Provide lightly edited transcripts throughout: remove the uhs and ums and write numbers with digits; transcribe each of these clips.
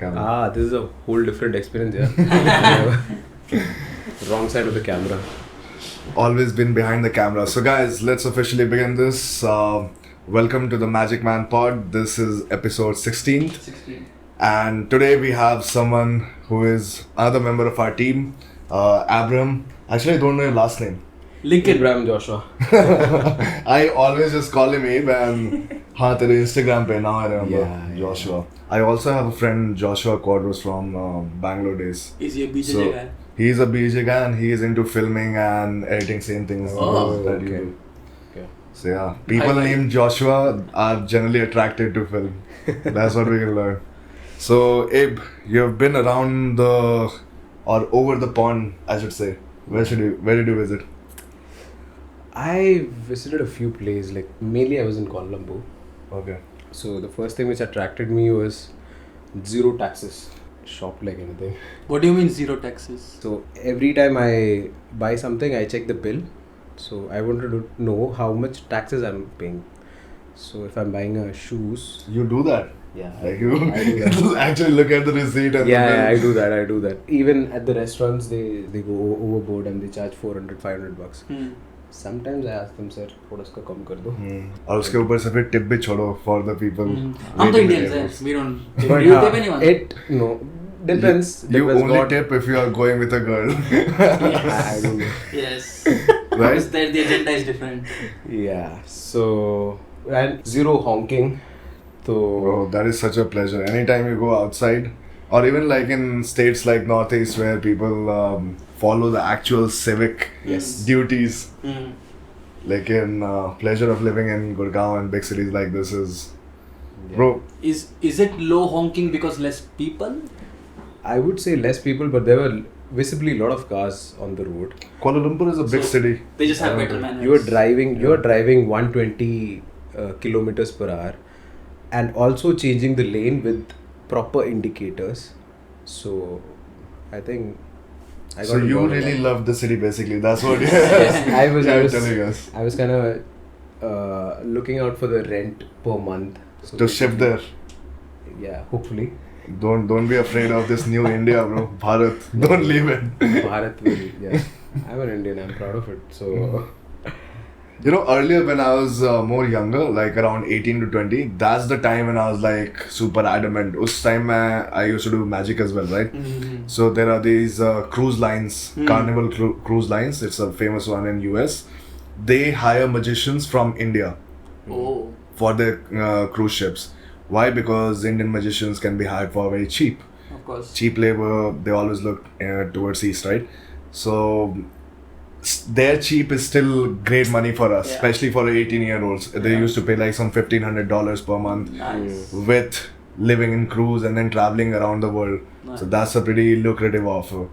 camera. This is a whole different experience, yeah. Wrong side of the camera. Always been behind the camera. So guys, let's officially begin this. Welcome to the Magic Man Pod. This is episode 16. And today we have someone who is another member of our team, Abram. Actually, I don't know your last name. Lincoln. Abraham Joshua. I always just call him Abe and tere Instagram pe now I remember Joshua. I also have a friend Joshua Quadros from Bangalore days. Is he a BJJ guy? He's a BJ guy and he is into filming and editing, same things that you do. Okay. So yeah, people named Joshua are generally attracted to film. That's what we can learn. So Abe, you've been around the or over the pond, I should say. Where did you visit? I visited a few places, like mainly I was in Kuala Lumpur. Okay. So the first thing which attracted me was zero taxes. Shop like anything. What do you mean zero taxes? So every time I buy something, I check the bill. So I wanted to know how much taxes I'm paying. So if I'm buying shoes, You do that? yeah, Like you I do that. actually look at the receipt and Yeah, I the do that. Even at the restaurants, they go overboard and they charge $400-500. Sometimes I ask them, sir, थोड़ा इसका कम कर दो. और उसके ऊपर से फिर tip भी छोड़ो for the people. हम तो waiting Indians tables. हैं. We don't. But Do you tip anyone? it no depends. You depends only what- tip if you are going with a girl. I don't know. Yes. Right? Because there the agenda is different. Yeah. So and zero honking. So Oh, that is such a pleasure. Anytime you go outside, or even like in states like Northeast where people follow the actual civic duties, like in pleasure of living in Gurgaon and big cities like this is, bro. Is it low honking because less people? I would say less people, but there were visibly a lot of cars on the road. Kuala Lumpur is a big So, city. They just have better manners. You're driving 120 kilometers per hour, and also changing the lane with proper indicators. So I think I got So you involved in really that. love the city, basically. That's what Yes, I was telling us. I was kind of looking out for the rent per month. So To shift there. Yeah, hopefully. Don't be afraid of this new India, bro. Bharat. Don't leave it. Bharat will, yeah. I'm an Indian, I'm proud of it. So You know, earlier when I was more younger, like around 18 to 20, that's the time when I was like super adamant. Us time I used to do magic as well, right? So there are these cruise lines, Carnival cruise lines. It's a famous one in US. They hire magicians from India Oh. for their cruise ships. Why? Because Indian magicians can be hired for very cheap. Of course. Cheap labor, they always look towards east, right? So their cheap is still great money for us, Yeah. especially for 18-year-olds. They used to pay like some $1,500 per month Nice. with living in cruise and then traveling around the world. Nice. So that's a pretty lucrative offer.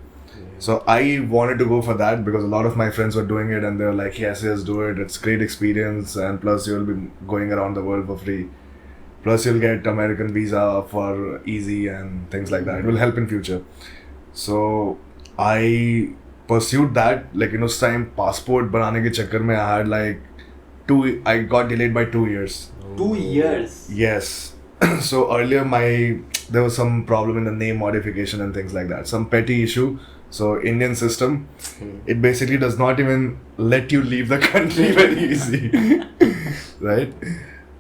So I wanted to go for that because a lot of my friends were doing it and they were like, yes, do it. It's great experience and plus you'll be going around the world for free. Plus you'll get American visa for easy and things like that. It will help in future. So I pursued that. Like in उस time passport बनाने के चक्कर में I had like I got delayed by 2 years. 2 years. Yes. So earlier there was some problem in the name modification and things like that. Some petty issue. So Indian system, it basically does not even let you leave the country very easy. Right?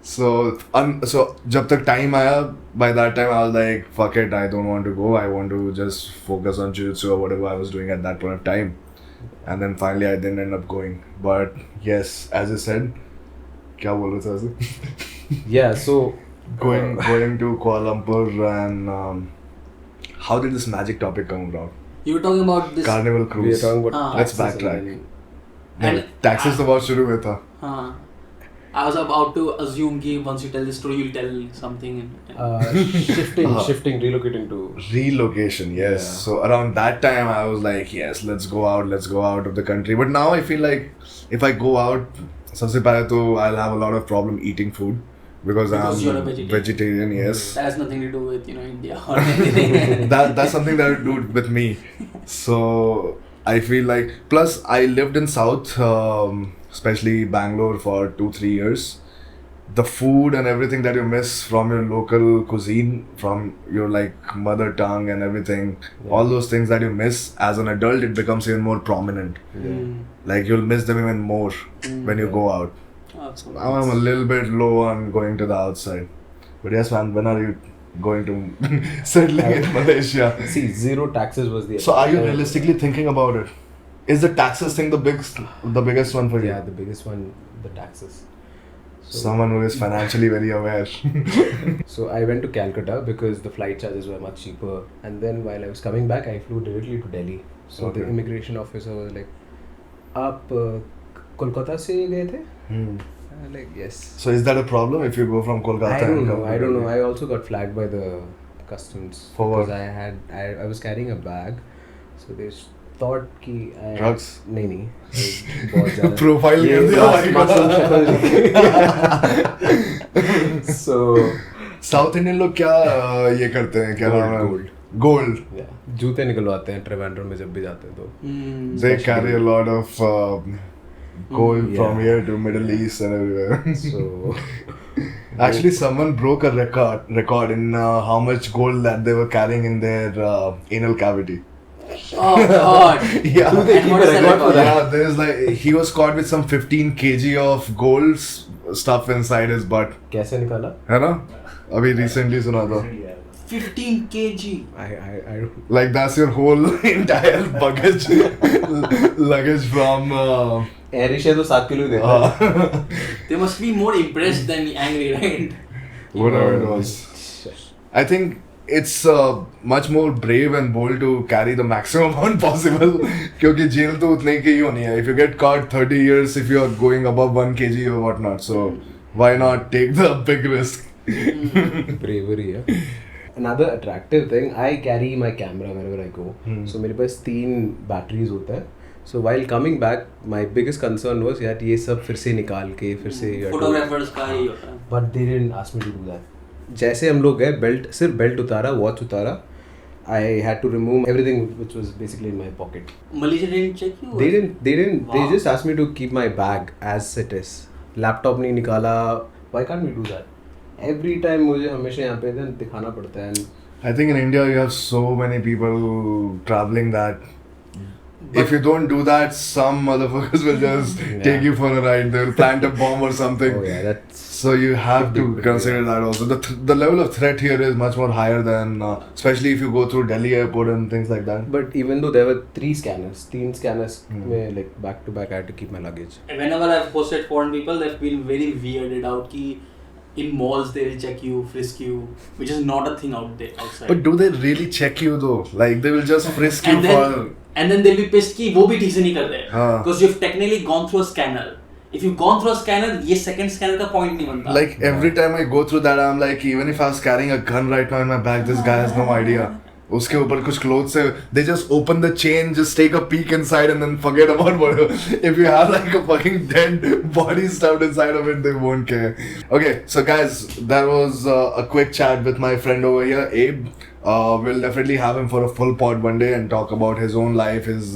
So जब तक time आया, by that time I was like, fuck it, I don't want to go. I want to just focus on jiu-jitsu or whatever I was doing at that point of time. And then finally I didn't end up going. But yes, as I said, क्या बोल रहे थे वैसे? yeah, so Going to Kuala Lumpur and how did this magic topic come about? You were talking about this. Carnival we are cruise. talking about Let's taxes backtrack. And- Taxes तो बहुत शुरू में था. I was about to assume कि once you tell the story, you'll tell something. shifting, relocating to Relocation, yes. Yeah. So around that time I was like, yes, let's go out of the country. But now I feel like if I go out, सबसे पहले तो I'll have a lot of problem eating food because Because you're a I'm vegetarian. yes. That has nothing to do with India or anything. That's something that do with me. So I feel like plus I lived in South, especially Bangalore for 2-3 years. the food and everything that you miss from your local cuisine, from your like mother tongue and everything, all those things that you miss as an adult, it becomes even more prominent. Like you'll miss them even more when you go out. Awesome. Now I'm a little bit low on going to the outside. But yes man, when are you going to settling in Malaysia? See, zero taxes was the. So are you realistically thinking about it? Is the taxes thing the biggest one for you? Yeah, the biggest one, the taxes. So, Someone who is financially very aware. so I went to Calcutta because the flight charges were much cheaper. And then while I was coming back, I flew directly to Delhi. So the Okay. immigration officer was like, "आप Kolkata से गए थे?" I'm like, yes. So is that a problem if you go from Kolkata? I don't and know. come to I don't know. Delhi? I also got flagged by the customs For what? because I was carrying a bag, so they thought कि I Drugs? नहीं बहुत ज़्यादा Profile ये कर दिया भाई का so south Indian लोग क्या ये करते हैं क्या नाम है? Gold. yeah, जूते निकलवाते हैं ट्रिवेंड्रम में जब भी जाते हैं तो They carry a lot of gold Yeah. from here to Middle East and everywhere. so Actually, someone broke a record in how much gold that they were carrying in their anal cavity. Oh God. Yeah. Do they And keep what a is the record for record? that? Yeah, there's like he was caught with some 15 kg of gold stuff inside his butt. कैसे निकाला है ना? अभी recently सुना था. 15 kg. I don't Like that's your whole entire luggage from. Air Asia तो 7 kilo देता है They must be more impressed than angry, right? Whatever it was. I think it's much more brave and bold to carry the maximum amount possible. क्योंकि jail तो उतने की ही होनी है. If you get caught 30 years, if you are going above 1 kg or whatnot, so why not take the big risk? bravery है another attractive thing I carry my camera wherever I go so मेरे पास 3 batteries होता है so while coming back my biggest concern was यार ये सब फिर से निकाल के फिर से Photographers का यही होता है. but they didn't ask me to do that जैसे हम लोग गए सिर्फ बेल्ट उतारा वॉच उतारा I had to remove everything which was basically in my pocket Malaysia didn't check you? they didn't they Wow. just asked me to keep my bag as it is laptop नहीं निकाला why can't we do that every time मुझे हमेशा यहाँ पे दिखाना पड़ता है I think in India you have so many people traveling that if you don't do that, some motherfuckers will just take you for a ride. They will plant a bomb or something. oh yeah that's So you have to Big, consider that also. The level of threat here is much more higher than, especially if you go through Delhi airport and things like that. but even though there were 3 scanners में like back to back I had to keep my luggage Whenever I've posted foreign people, they've been very weirded out कि in malls they will check you, frisk you, which is not a thing out there outside. But do they really check you though? Like they will just frisk you and then they'll be pissed कि वो भी ठीक से नहीं कर रहे हाँ. because you've technically gone through a scanner. If you've gone through a scanner, ये second scanner का point नहीं बनता. Like every time I go through that, I'm like, even if I was carrying a gun right now in my bag, this guy has no idea. उसके ऊपर कुछ clothes है, they just open the chain, just take a peek inside and then forget about whatever. If you have like a fucking dead body stuffed inside of it, they won't care. Okay, so guys, that was a quick chat with my friend over here, Abe. We'll definitely have him for a full pod one day and talk about his own life, his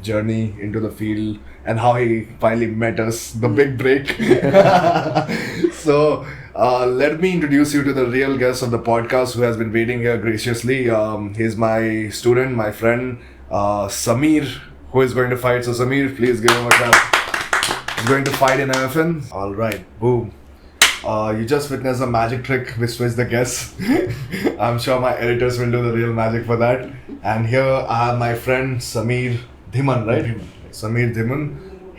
journey into the field, and how he finally met us, the big break. So, let me introduce you to the real guest of the podcast who has been waiting here graciously. He's my student, my friend, Sameer, who is going to fight. So, Sameer, please give him a clap. He's going to fight in MFN. All right, boom. You just witnessed a magic trick which switched the guests. I'm sure my editors will do the real magic for that. And here I have my friend Sameer Dhiman, right? Sameer Dhiman.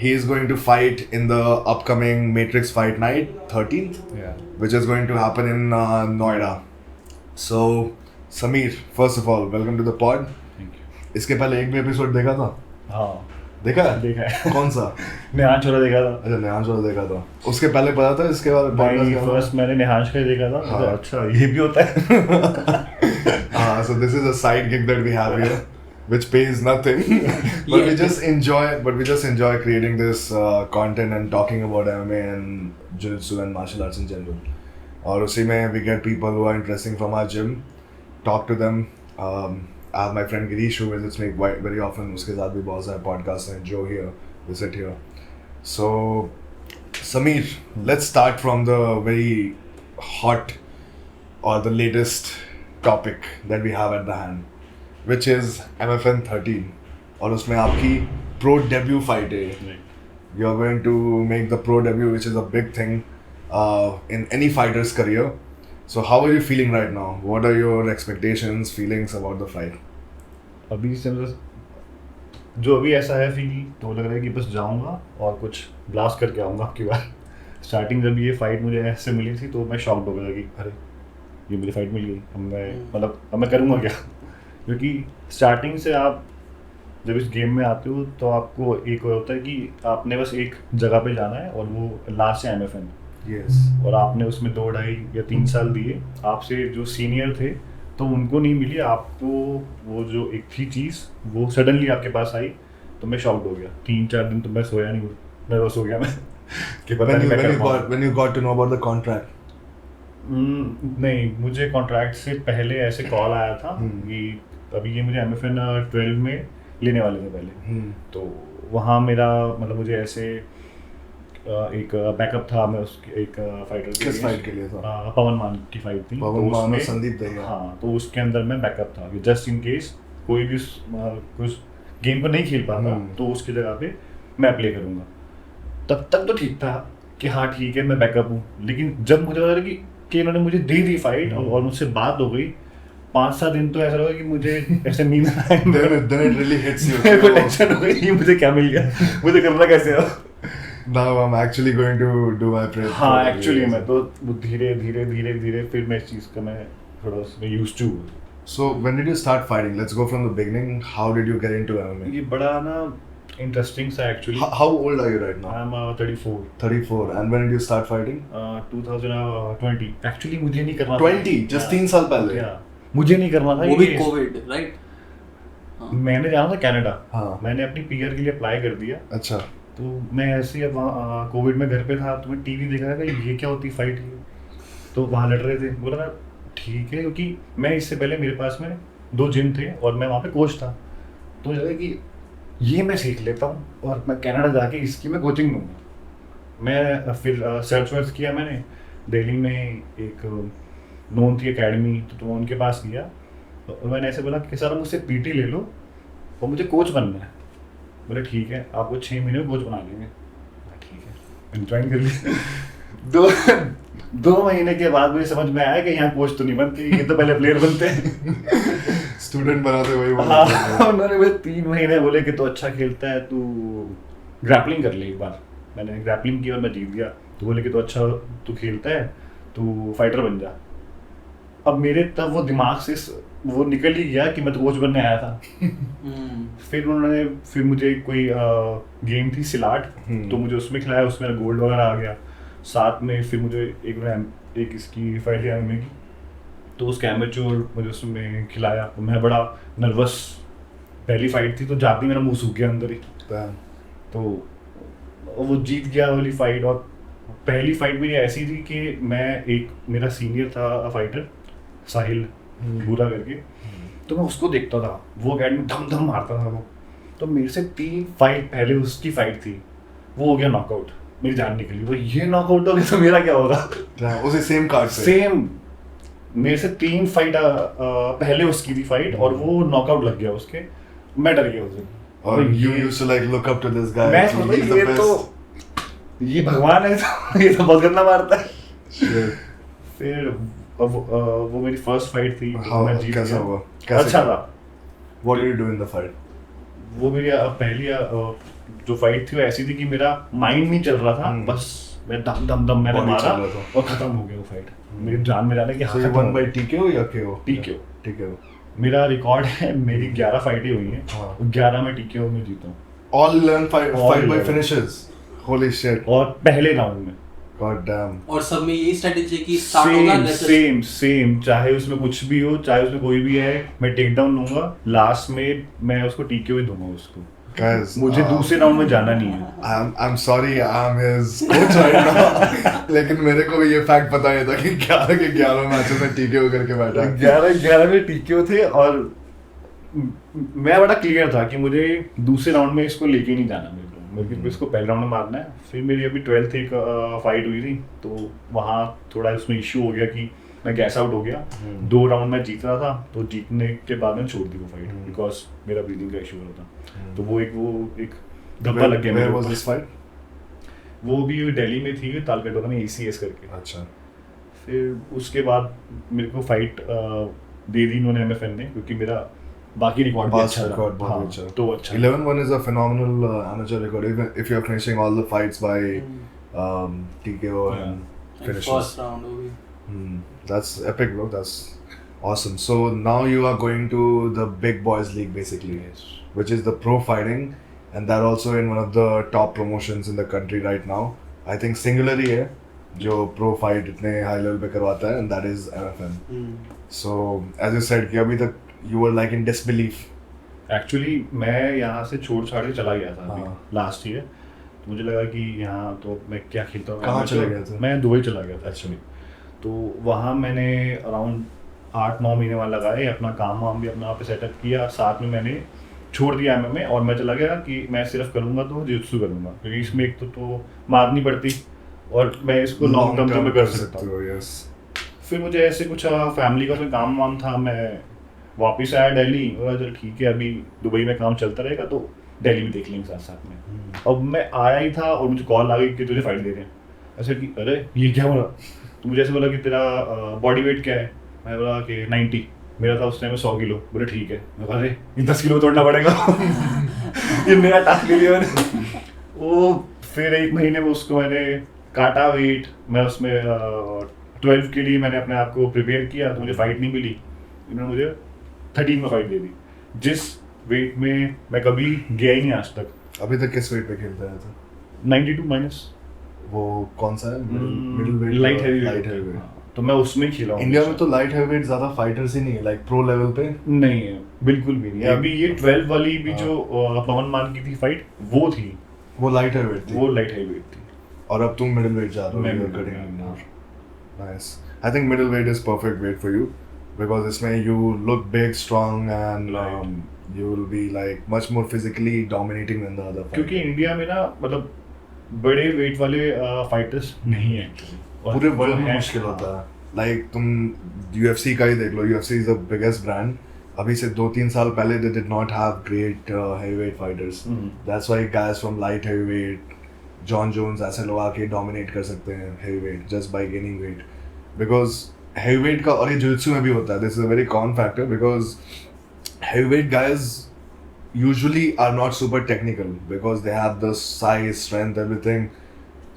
He is going to fight in the upcoming Matrix Fight Night 13th, which is going to happen in Noida. So, Sameer, first of all, welcome to the pod. Thank you. इसके पहले एक भी episode देखा था? हाँ देखा है? देखा है कौन सा? नेहान छोरा देखा था अच्छा नेहान शो देखा था. उसके पहले पता था इसके बारे में? फर्स्ट मैंने नेहान का ही देखा था हाँ. तो अच्छा ये भी होता है So this is a side gig that we have here, which pays nothing, but we just enjoy creating this content and talking about MMA and jiu-jitsu and martial arts in general. और उसी में we get people who are interesting from our gym, talk to them. I have my friend Girish who visits me very often. उसके साथ भी बहुत सारे podcasts हैं. Joe here, we sit here. So Sameer, let's start from the very hot or the latest topic that we have at the hand, which is MFN 13. और उसमें आपकी pro debut fight है. You are going to make the pro debut, which is a big thing in any fighter's career. So how are you feeling right now? What are your expectations, feelings about the fight? अभी से जो अभी ऐसा है feel तो लग रहा है कि बस जाऊंगा और कुछ ब्लास्ट करके आऊँगा आपकी बार. स्टार्टिंग जब ये फाइट मुझे ऐसे मिली थी तो मैं शॉक्ड हो गया कि अरे ये मुझे फाइट मिल गई, अब मैं मतलब अब मैं करूँगा क्या. क्योंकि स्टार्टिंग से आप जब इस गेम में आते हो तो आपको एक होता है कि आपने बस एक जगह पे जाना है और वो लास्ट है MFN. Yes. और आपने उसमें 2, 2.5 या 3 साल दिए. आपसे जो सीनियर थे तो उनको नहीं मिली, आपको वो जो एक थी चीज़ वो सडनली आपके पास आई तो मैं शॉक्ड हो गया. 3-4 दिन तो मैं सोया नहीं, नर्वस हो गया मैं कि पता नहीं मैं कर पाऊंगा. When you got to know about the contract? नहीं, मुझे कॉन्ट्रैक्ट से पहले ऐसे कॉल आया था कि अभी ये मुझे MFN 12 में लेने वाले थे पहले. तो वहाँ मेरा मतलब मुझे ऐसे एक बैकअप था. मैं उसके एक फाइटर किस फाइट के लिए था? पवन मान की फाइट थी. पवन मान और संदीप दहिया. हाँ, तो उसके अंदर मैं बैकअप था कि जस्ट इन केस कोई भी कुछ गेम को नहीं खेल पाता तो उसकी जगह पे मैं प्ले करूँगा. तब तक तो ठीक था कि हाँ ठीक है मैं बैकअप हूँ. लेकिन जब मुझे लगा कि इन्होंने मुझे दे दी फाइट और मुझसे बात हो गई 5-7 दिन तो ऐसा लगा कि मुझे ऐसे नींद आए. Then it really hits you. मेरे को टेंशन हो गई कि मुझे क्या मिल गया, मुझे करना कैसे है. Now I'm actually going to do my prep. हाँ एक्चुअली मैं तो धीरे फिर मैं इस चीज़ का मैं थोड़ा उसमें used to. So when did you start fighting? Let's go from the beginning. How did you get into MMA? ये बड़ा ना इंटरेस्टिंग सा actually. How old are you right now? I am 34. 34. And when did you start fighting? 2020. Actually मुझे नहीं करना 20? Just 3 साल पहले? मुझे नहीं करना था. वो भी कोविड राइट. मैंने जाना था कनाडा. हाँ. मैंने अपनी PR के लिए अप्लाई कर दिया. अच्छा. तो मैं ऐसे ही वहाँ कोविड में घर पे था तो मैं टीवी देख रहा था ये क्या होती फाइट. तो वहाँ लड़ रहे थे. बोला ठीक है, क्योंकि मैं इससे पहले मेरे पास में 2 जिम थे और मैं वहाँ पे कोच था. तो मुझे लगा कि ये मैं सीख लेता हूँ और मैं कनाडा जाके इसकी मैं कोचिंग दूँगा. मैं फिर सर्च वर्च किया मैंने. दिल्ली में एक नोन थी एकेडमी तो मैं उनके पास गया. तो मैंने ऐसे बोला कि सर मुझसे PT ले लो और मुझे कोच बनना है. बोले ठीक है आपको 6 महीने में कोच बना लेंगे. ठीक है ज्वाइन कर लिया. 2 महीने के बाद मुझे समझ में आया कि यहाँ कोच तो नहीं बनते, ये तो पहले प्लेयर बनते हैं. स्टूडेंट बनाते वही. हाँ, उन्होंने मुझे 3 महीने बोले कि तो अच्छा खेलता है तू ग्रैपलिंग कर ले एक बार. मैंने ग्रैपलिंग की और मैं जीत गया. तो बोले कि तो अच्छा तू खेलता है तू फाइटर बन जा. अब मेरे तब वो दिमाग से वो निकल ही गया कि मैं तो कोच बनने आया था. फिर मुझे कोई गेम थी सिलाट तो मुझे उसमें खिलाया. उसमें गोल्ड वगैरह आ गया. साथ में फिर मुझे एक इसकी फाइट है MMA की तो उसके एमेच्योर मुझे उसमें खिलाया. तो मैं बड़ा नर्वस, पहली फाइट थी तो जाते ही मेरा मुंह सूख गया अंदर ही. तो वो जीत गया वाली फाइट. और पहली फाइट मेरी ऐसी थी कि मेरा सीनियर था फाइटर साहिल बुरा करके. तो मैं उसको देखता था, वो अकेडमी धम मारता था वो. तो मेरे से 3 फाइट पहले उसकी फाइट थी, वो हो गया नॉकआउट. मेरी जान निकली. वो ये नॉकआउट हो गया तो मेरा क्या होगा. उसी सेम कार्ड पे सेम मेरे से 3 फाइट पहले उसकी थी फाइट और वो नॉकआउट लग गया उसके. मैं डर गया उससे. और you used to like look up to this guy. मैं He's सोचा the ये best. तो ये भगवान है. ये तो बहुत गंदा मारता है. Shit. फिर वो मेरी फर्स्ट फाइट थी. मैं जीत कैसा गया. हुआ? अच्छा था. What did you do in the fight? वो मेरी पहली जो फाइट थी वो ऐसी थी कि मेरा माइंड नहीं चल रहा था. बस मैं दम मैंने Body मारा चल रहा था. और खत्म हो गया वो फाइट. मेरी जान में जाने कि So you won by TKO या KO? TKO. TKO. मेरा रिकॉर्ड है, मेरी 11 फाइटें हुई हैं. हाँ. 11 में TKO में जीता हूँ. All 11 fight by 11. finishes. Holy shit. और पहले राउंड में. God damn. और सब में यही स्ट्रेटेजी की स्टार्ट होगा. सेम चाहे उसमें कुछ भी हो, चाहे उसमें कोई भी है, मैं टेक डाउन लूंगा. लास्ट में मैं उसको TKO ही दूंगा उसको. Guys, मुझे दूसरे राउंड में जाना नहीं है. I'm sorry, I'm his coach right now. लेकिन मेरे को भी ये फैक्ट पता नहीं था कि 11 के 11 मैचेस में TKO करके बैठा. 11 में TKO थे और मैं बड़ा क्लियर था कि मुझे दूसरे राउंड में इसको लेके नहीं जाना मेरे को. मेरे को इसको पहले राउंड में मारना है। फिर मेरी अभी 12th एक फाइट हुई थी, तो वहाँ थोड़ा उसमें इशू हो गया कि मैं गैस आउट हो गया। 2 राउंड मैं जीत रहा था, तो जीतने के बाद मैंने छोड़ दी वो फाइट बिकॉज मेरा ब्रीदिंग का इशू हो रहा था। तो वो एक धब्बा लग गया मेरे was ऊपर। this fight? वो भी दिल्ली में थी, तालकटोरा में ACS करके। अच्छा। फिर उसके बाद मेरे को फाइट दे दी इन्होंने MFN ने, क्योंकि मेरा बाकी रिकॉर्ड भी Past अच्छा record रहा। बहुत अच्छा। तो अच्छा 11-1 is a phenomenal amateur record. Even if you're finishing all the fights by TKO and finishes. First round हो गई. That's epic, bro. That's awesome. So now you are going to the big boys league basically, which is the pro fighting, and that also in one of the top promotions in the country right now. I think singularly है जो pro fight इतने high level पे करवाता है, and that is MFN. So as you said कि अभी तक you were like in disbelief. Actually मैं यहाँ से छोड़ छाड़ के चला गया था हाँ। अभी लास्ट ईयर। तो मुझे लगा कि यहाँ तो मैं क्या खेलता हूँ। कहाँ चले गए थे? मैं दुबई चला गया था एक्चुअली। तो वहाँ मैंने अराउंड 8-9 महीने वहाँ लगाए, अपना काम वाम भी अपना वहाँ पे सेटअप किया, साथ में मैंने छोड़ दिया MMA और मैं चला गया कि मैं सिर्फ करूँगा तो जित्सु करूँगा, क्योंकि इसमें एक तो मारनी पड़ती और मैं इसको लॉन्ग टर्म में कर सकता हूँ। Yes. फिर मुझे ऐसे कुछ फैमिली का कोई काम वाम था, मैं वापस आया दिल्ली और चल ठीक है अभी दुबई में काम चलता रहेगा तो दिल्ली में देख लेंगे साथ साथ में। अब मैं आया ही था और मुझे कॉल आ गई कि तुझे फाइट दे रहे हैं। ऐसे कि अरे ये क्या बोला, तो मुझे ऐसे बोला कि तेरा बॉडी वेट क्या है, मैं बोला कि 90, मेरा था उस टाइम में 100 किलो। बोले ठीक है, मैं बोला अरे ये 10 किलो तोड़ना पड़ेगा ये नया टास्क ले लिया मैंने। वो फिर 1 महीने में उसको मैंने काटा वेट, मैं उसमें 12 के लिए मैंने अपने आप को प्रिपेयर किया, तो मुझे फाइट नहीं मिली। इन्होंने मुझे 13 में फाइट दे दी, जिस वेट में मैं कभी गया ही नहीं आज तक। अभी तक किस वेट पे खेलता है था? 92 माइनस वो कौन सा है? Middle weight? Light heavy light heavy. तो मैं उसमें ही खेला हूँ। इंडिया में तो लाइट हैवीवेट ज्यादा फाइटर्स ही नहीं है, लाइक प्रो लेवल पे नहीं है, बिल्कुल भी नहीं है। अभी ये 12 वाली भी जो पवन मान की थी फाइट, वो थी, वो लाइट हैवीवेट थी, वो लाइट हैवीवेट थी। और अब तुम मिडिल वेट जा रहे हो। मैं You're middle cutting weight, more. Nice. I think middle weight is perfect weight for you because इसमें you look big, strong, and Right. you will be like much more physically dominating than the other fighters. क्योंकि India में ना मतलब बड़े wait वाले fighters नहीं है actually, पूरे वर्ल्ड में मुश्किल होता है। लाइक तुम UFC का ही देख लो, UFC is the biggest brand. अभी से 2-3 साल पहले they did not have great heavyweight fighters. That's why guys from light heavyweight, John Jones ऐसे लोग आके dominate कर सकते हैं heavyweight just by gaining weight. Because heavyweight का, और ये jiu-jitsu में भी होता है, this is a very common factor because heavyweight guys usually are not super technical because they have the size, strength, everything.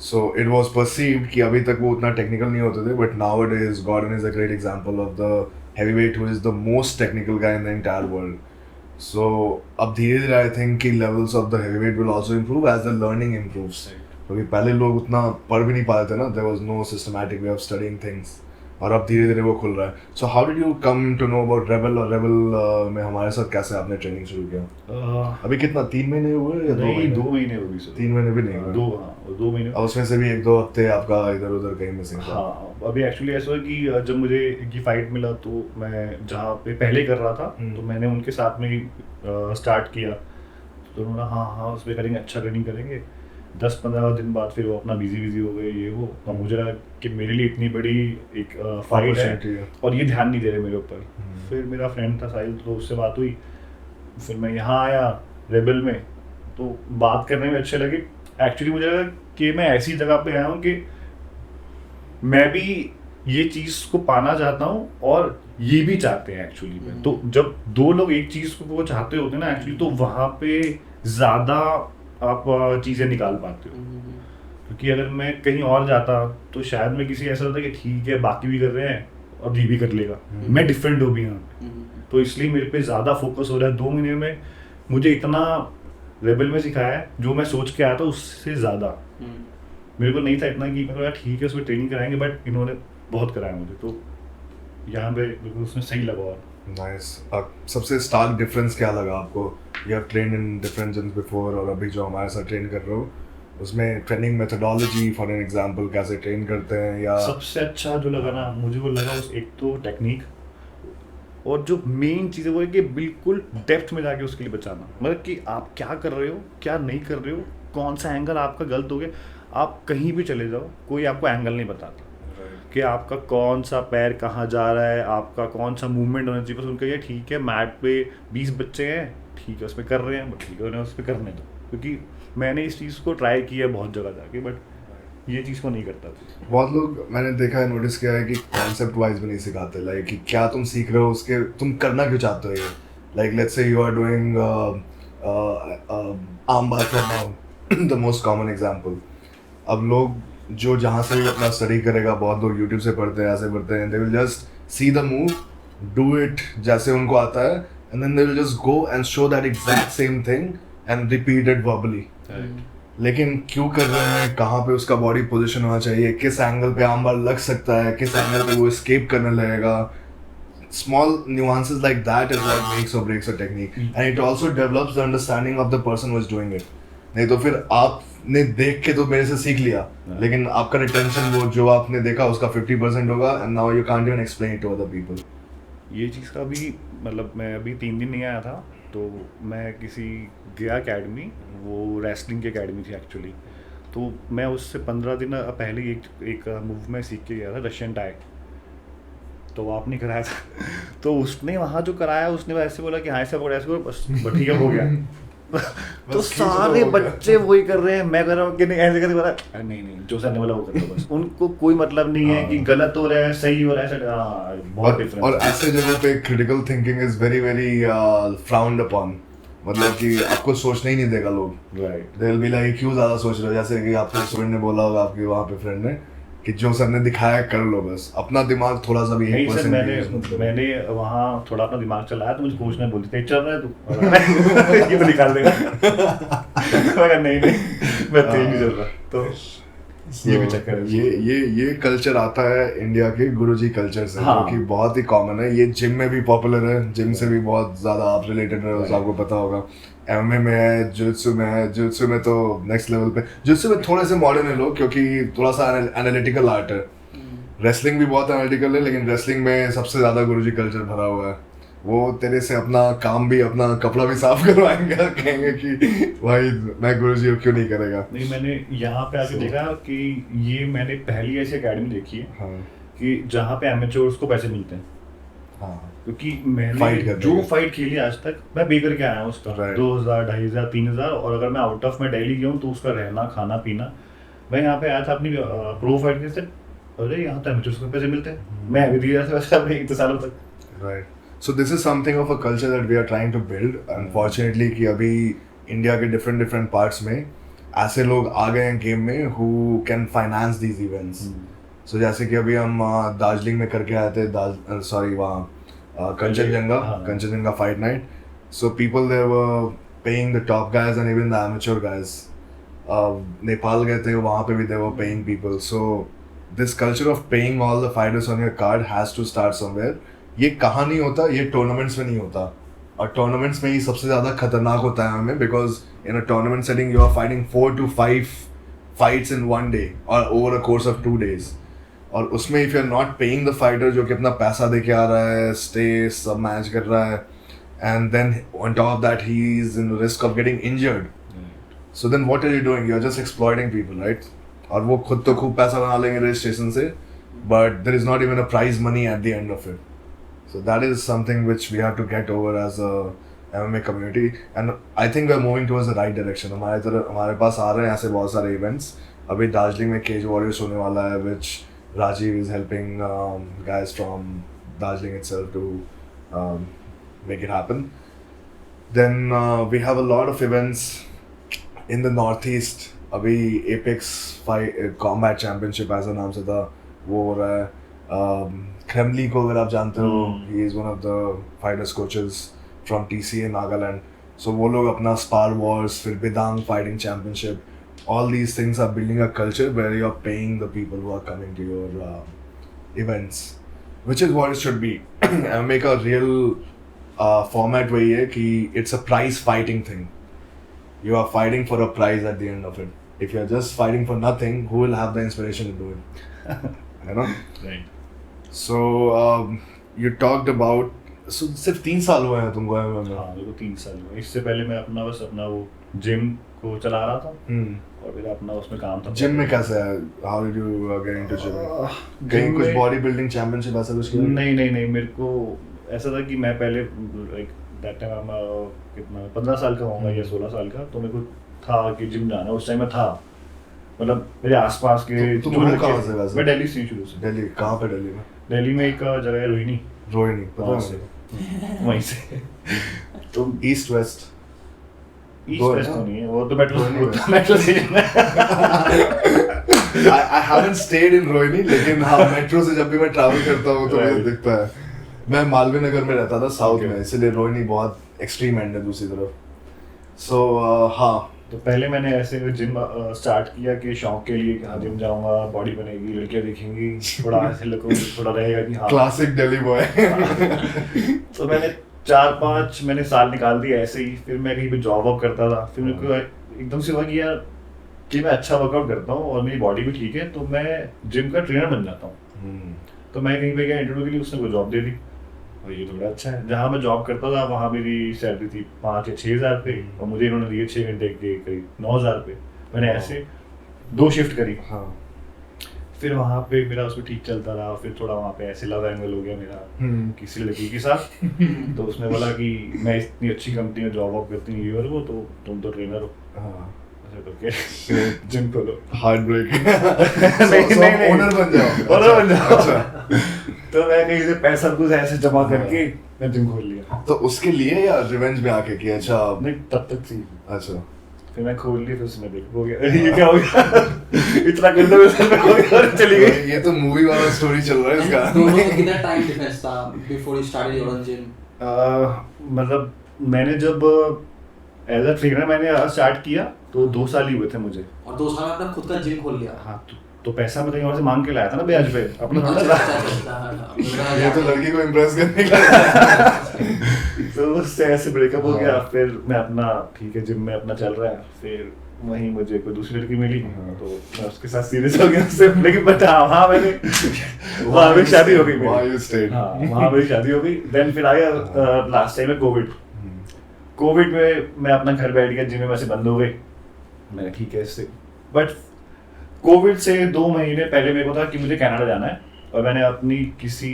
So it was perceived कि अभी तक वो उतना technical नहीं होते थे, but nowadays Gordon is a great example of the heavyweight who is the most technical guy in the entire world. So अब धीरे धीरे I think कि levels of the heavyweight will also improve as the learning improves. क्योंकि पहले लोग उतना पढ़ भी नहीं पाते थे ना, there was no systematic way of studying things. और अब धीरे धीरे वो खुल रहा है. So how did you come to know about Rebel, और Rebel में हमारे साथ कैसे आपने ट्रेनिंग शुरू किया? अभी कितना 3 महीने हुए या 2 नहीं, महीने? 2 महीने हो गई सर। 3 महीने भी नहीं हुए? 2 महीने। और उसमें से भी 1-2 हफ्ते आपका इधर उधर कहीं मिसिंग था। हाँ, अभी एक्चुअली ऐसा है कि जब मुझे ये फाइट मिला तो मैं जहाँ पे पहले कर रहा था तो मैंने उनके साथ में ही स्टार्ट किया। तो उन्होंने हाँ उस पर करेंगे, अच्छा ट्रेनिंग करेंगे। 10-15 दिन बाद फिर वो अपना बिजी हो गए ये वो। तो मुझे लगा कि मेरे लिए इतनी बड़ी एक फाइट है और ये ध्यान नहीं दे रहे मेरे ऊपर। फिर मेरा फ्रेंड था साहिल, तो उससे बात हुई, फिर मैं यहाँ आया रेबल में, तो बात करने में अच्छे लगे। एक्चुअली मुझे लगा कि मैं ऐसी जगह पे आया हूँ कि मैं भी ये चीज़ को पाना चाहता हूँ और ये भी चाहते हैं एक्चुअली में। तो जब 2 लोग एक चीज़ को वो चाहते होते हैं ना एक्चुअली, तो वहाँ पे ज़्यादा आप चीज़ें निकाल पाते हो। क्योंकि अगर मैं कहीं और जाता तो शायद मैं किसी ऐसा होता कि ठीक है बाकी भी कर रहे हैं और ये भी कर लेगा, मैं डिफरेंट हो भी यहाँ। तो इसलिए मेरे पे ज़्यादा फोकस हो रहा है। 2 महीने में मुझे इतना रेबल में सिखाया है, जो मैं सोच के आया था उससे ज़्यादा। मेरे को नहीं था इतना कि मैं ठीक है उसमें ट्रेनिंग कराएंगे, बट इन्होंने बहुत कराया मुझे, तो यहाँ पे बिल्कुल उसमें सही लगा। और नाइस। सबसे स्टार्क डिफरेंस क्या लगा आपको? You have train in different gyms before, और अभी जो हमारे साथ ट्रेन कर रहे हो उसमें training methodology for an example कैसे ट्रेन करते हैं? या सबसे अच्छा जो लगा ना मुझे, वो लगा उस एक तो टेक्निक, और जो मेन चीज़ है वो है कि बिल्कुल डेप्थ में जाके उसके लिए बचाना। मतलब कि आप क्या कर रहे हो, क्या नहीं कर रहे हो, कौन सा एंगल आपका गलत हो गया, आप कहीं भी चले जाओ कोई आपको एंगल नहीं बताता कि आपका कौन सा पैर कहाँ जा रहा है, आपका कौन सा मूवमेंट होना चाहिए। बस उनका ये ठीक है मैट पे 20 बच्चे हैं, ठीक है उस पर कर रहे हैं, बट ठीक है उन्हें उस पर करने दो। क्योंकि मैंने इस चीज़ को ट्राई किया बहुत जगह जाके, बट ये चीज़ को नहीं करता था। बहुत लोग मैंने देखा है, नोटिस किया है कि कॉन्सेप्ट वाइज भी नहीं सिखाते, लाइक कि क्या तुम सीख रहे हो, उसके तुम करना क्यों चाहते हो ये। Like let's say you are doing arm bar from the most common example. अब लोग जो जहाँ से भी अपना स्टडी करेगा, बहुत लोग यूट्यूब से पढ़ते हैं, ऐसे पढ़ते हैं, they will just see the move, do it जैसे उनको आता है, and then they will just go and show that exact same thing and repeat it verbally. लेकिन क्यों कर रहे हैं, कहाँ पे उसका बॉडी पोजीशन होना चाहिए, किस एंगल पे आर्म बार लग सकता है, किस एंगल पे वो एस्केप करने लगेगा, small nuances like that is what makes or breaks a technique, and it also develops the understanding of the person who is doing it. नहीं तो फिर आपने देख के तो मेरे से सीख लिया, लेकिन आपका रिटेंशन वो जो आपने देखा उसका 50% होगा, and now you can't even explain it to other people. ये चीज़ का भी मतलब मैं अभी 3 दिन नहीं आया था, तो मैं किसी गया अकेडमी, वो रेसलिंग की अकेडमी थी एक्चुअली। तो मैं उससे 15 दिन पहले एक मूव में सीख के गया था, रशियन टाई। तो वो आपने कराया था तो उसने वहाँ जो कराया उसने ऐसे बोला कि हाँ ऐसे पकड़ा, ऐसे करो, बस ठीक है हो गया। तो सारे बच्चे वही कर रहे हैं, मैं कर रहा हूँ कि नहीं ऐसे करके बोला नहीं जो सर ने बोला वो कर दो बस। उनको कोई मतलब नहीं है कि गलत हो रहा है सही हो रहा है, हाँ बहुत डिफरेंस। और ऐसे जगह पे critical thinking is very very frowned upon, मतलब कि आपको सोचने ही नहीं देगा लोग, right. They will be like क्यों ज़्यादा सोच रहे हो, जैसे कि आपके स्टूडेंट ने बोला होगा आपके वहाँ पे फ्रेंड ने कि जो सर ने दिखाया कर लो, बस अपना दिमाग थोड़ा सा भी नहीं सर, 1% मैंने वहाँ थोड़ा अपना दिमाग चलाया तो मुझे कोच ने बोली तेज चल रहा है तू ये तो निकाल देगा। मैं कहा नहीं मैं तेज नहीं चल रहा। तो ये भी चक्कर है। ये कल्चर आता है इंडिया के गुरुजी कल्चर से, हाँ। जो कि बहुत ही कॉमन है। ये जिम में भी पॉपुलर है, जिम से भी बहुत ज़्यादा आप रिलेटेड रहे हो, आपको पता होगा। एमएमए में है, जुत्सु में है, जुत्सु में तो नेक्स्ट लेवल पे, जुत्सु में थोड़े से मॉडर्न है लोग क्योंकि थोड़ा सा एनालिटिकल आर्ट है। रेसलिंग भी बहुत एनालिटिकल है, लेकिन रेसलिंग में सबसे ज़्यादा गुरुजी कल्चर भरा हुआ है। वो तेरे से अपना काम भी, अपना कपड़ा भी साफ करवाएंगे, कहेंगे कि भाई मैं गुरुजी हूँ, क्यों नहीं करेगा। नहीं मैंने यहाँ पे आके देखा कि ये मैंने पहली ऐसी अकेडमी देखी है हाँ कि जहाँ पे एमेच्योर्स को पैसे मिलते हैं। हाँ क्योंकि Fight मैंने करने जो के। फाइट खेली आज तक मैं पे करके आया हूँ उसका, Right. 2000, 2500, 3000। और अगर मैं आउट ऑफ में दिल्ली गया हूँ तो उसका रहना खाना पीना। मैं यहाँ पे आया था अपनी प्रो फाइट के से, अरे यहाँ तो एमेच्योर्स को पैसे मिलते हैं, मैं भी दिया था वैसे अपने इतने सालों तक। Right, so this is something of a culture that we are trying to build. Unfortunately कि अभी इंडिया के डिफरेंट पार्ट्स में ऐसे लोग आ गए हैं गेम में who can finance these events. So जैसे कि अभी हम दार्जिलिंग में करके आए थे, वहाँ Kanchenjunga fight night. So people there were paying the top guys and even the amateur guys. Nepal गए थे, वहाँ पे भी they were paying people. So this culture of paying all the fighters on your card has to start somewhere. ये कहाँ नहीं होता, ये टूर्नामेंट्स में नहीं होता, और टूर्नामेंट्स में ही सबसे ज़्यादा खतरनाक होता है हमें, because in a tournament setting you are fighting 4 to 5 fights in one day और over a course of 2 days. और उसमें if you are not paying the fighter जो कि अपना पैसा दे के आ रहा है, स्टे सब मैच कर रहा है, and then on top of that he is in risk of getting injured, so then what are you doing? You are just exploiting people, right? और वो खुद तो खूब पैसा बना लेंगे रजिस्ट्रेशन से, but there is not even a prize money at the end of it. So that is something which we have to get over as a MMA community, and I think we are moving towards the right direction. हमारे पास आ रहे हैं ऐसे बहुत सारे events. अभी दार्जिलिंग में cage warriors होने वाला है, which Rajiv is helping guys from Darjeeling itself to make it happen. Then we have a lot of events in the Northeast. अभी Apex Combat Championship ऐसा नाम से था, वो हो रहा है. Kremli को अगर आप जानते हो, he is one of the fighters coaches from TCA Nagaland. So वो लोग अपना Spar Wars, फिर Bidang Fighting Championship. All these things are building a culture where you're paying the people who are coming to your events, which is what it should be. And make a real format वही है कि it's a prize fighting thing. You are fighting for a prize at the end of it. If you're just fighting for nothing, who will have the inspiration to do it? You know? Right. So you talked about So, सिर्फ 3 साल हुए हैं तुमको MMA में? हाँ मेरे को 3 साल हुए। इससे पहले मैं अपना वो जिम को चला रहा था और मेरा अपना उसमें काम था। जिम में कैसे है? How did you get into gym? कहीं कुछ बॉडी बिल्डिंग चैंपियनशिप ऐसा कुछ किया? नहीं मेरे को ऐसा था कि मैं पहले लाइक दैट टाइम कितना 15 साल का होऊंगा या 16 साल का, तो मेरे को था कि जिम जाना। उस टाइम में था मतलब मेरे आसपास के तुम हो कहाँ से वैसे? मैं दिल्ली से ही शुरू से। दिल्ली कहाँ पे? दिल्ली में? दिल्ली में एक जगह है रोहिणी पता से है? वहीं से। तो ईस्ट वेस्ट ईस्ट वेस्ट तो नहीं है, वो तो मेट्रो स्टेशन है। I haven't stayed in Rohini, लेकिन हाँ मेट्रो से जब भी मैं ट्रैवल करता हूँ तो मुझे दिखता है। मैं मालवीय नगर में रहता था साउथ में, इसलिए रोहिणी बहुत एक्सट्रीम एंड है दूसरी तरफ। सो हाँ तो पहले मैंने ऐसे जिम स्टार्ट किया कि शौक के लिए कि हाँ जिम जाऊंगा, बॉडी बनेगी, लड़कियां दिखेंगी, थोड़ा ऐसे लोगों थोड़ा रहेगा कि हाँ क्लासिक दिल्ली बॉय। तो मैंने 4-5 साल निकाल दिए ऐसे ही। फिर मैं कहीं पे जॉब वॉब करता था। फिर मेरे को एकदम से हुआ कि यार कि मैं अच्छा वर्कआउट करता हूँ और मेरी बॉडी भी ठीक है, तो मैं जिम का ट्रेनर बन जाता हूँ। तो मैं कहीं पे गया इंटरव्यू के लिए, उसने कोई जॉब दे दी और ये थोड़ा अच्छा है। जहाँ मैं जॉब करता था वहाँ मेरी सैलरी थी 5 या 6 हज़ार पे और मुझे इन्होंने दिए 6 घंटे के करीब 9 हज़ार पे। मैंने ऐसे 2 शिफ्ट करी। हाँ फिर वहाँ पे मेरा उसमें ठीक चलता रहा। फिर थोड़ा वहाँ पे ऐसे लव एंगल हो गया मेरा किसी लड़की के साथ। तो उसने बोला कि मैं इतनी अच्छी कंपनी में जॉब वॉब करती हूँ ये और वो, तो तुम तो ट्रेनर हो, ऐसे करके जिम खोलो। Heart break. नहीं ओनर बन जाओ। ओनर बन जाओ। अच्छा। तो मैं कहीं से पैसा कुछ ऐसे जमा करके मैं जिम खोल लिया। तो उसके लिए या रिवेंज में आके कि अच्छा नहीं तब तक थी। अच्छा फिर मैं खोल ली, फिर उसमें देख हो गया ये क्या हो गया। इतना गंदा में हो गया और चली गई। ये तो मूवी वाला स्टोरी चल रहा है इसका। दोनों में कितना टाइम डिफरेंस था before you started your own gym? मतलब मैंने जब एज अ ट्रेनर मैंने स्टार्ट किया तो 2 साल ही हुए थे मुझे। और 2 साल में अपना खुद का जिम खोल लिया? हाँ तो पैसा मैं कहीं और से मांग के लाया था ना ब्याज पे अपना थोड़ा। ये तो लड़की को इम्प्रेस करने का। तो उससे ऐसे ब्रेकअप हो गया। फिर मैं अपना ठीक है जिम में अपना चल रहा है। फिर वहीं मुझे कोई दूसरी लड़की मिली तो मैं उसके साथ सीरियस हो गया उससे। लेकिन बट हाँ मैंने वहाँ मेरी शादी हो गई मेरी। हाँ वहाँ मेरी शादी हो गई। देन फिर आया लास्ट टाइम में कोविड में मैं अपना घर बैठ गया, जिम में वैसे बंद हो गए। मैंने ठीक है इससे। बट कोविड से 2 महीने पहले मेरे को था कि मुझे कनाडा जाना है और मैंने अपनी किसी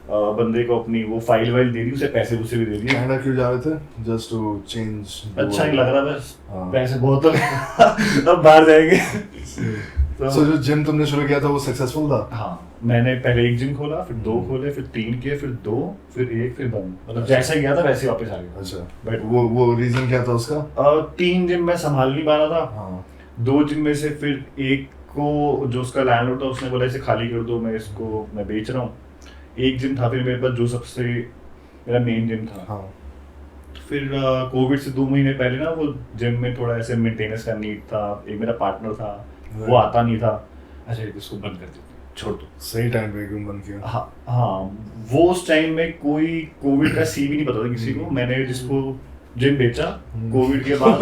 बंदे को अपनी वो फाइल वाइल दे दी, उसे पैसे भी दे दिए। कनाडा क्यों जा रहे थे? Just to change. अच्छा नहीं लग रहा बस। हाँ। पैसे बहुत हो गए अब बाहर जाएंगे। तो जो जिम तुमने शुरू किया था वो सक्सेसफुल था? हाँ मैंने पहले एक जिम खोला, फिर 2 खोले, फिर 3 किए, फिर 2, फिर 1, फिर बंद। मतलब जैसा गया था वैसे वापस आ गया। अच्छा बट वो रीजन क्या था उसका? 3 जिम मैं संभाल नहीं पा रहा था। हाँ 2 जिम में से फिर एक को जो उसका लैंडलॉर्ड था उसने बोला इसे खाली कर दो, मैं इसको मैं बेच रहा हूँ। एक जिम था फिर मेरे पास जो सबसे मेरा मेन जिम था। हाँ फिर कोविड से 2 महीने पहले ना वो जिम में थोड़ा ऐसे मेंटेनेंस का नीड था। एक मेरा पार्टनर था वो आता नहीं था। अच्छा इसको बंद कर दो, छोड़ दो। सही टाइम पे क्यों बंद किया? हाँ वो उस टाइम में कोई कोविड का सी भी नहीं पता था किसी को। मैंने जिसको जिम बेचा कोविड के बाद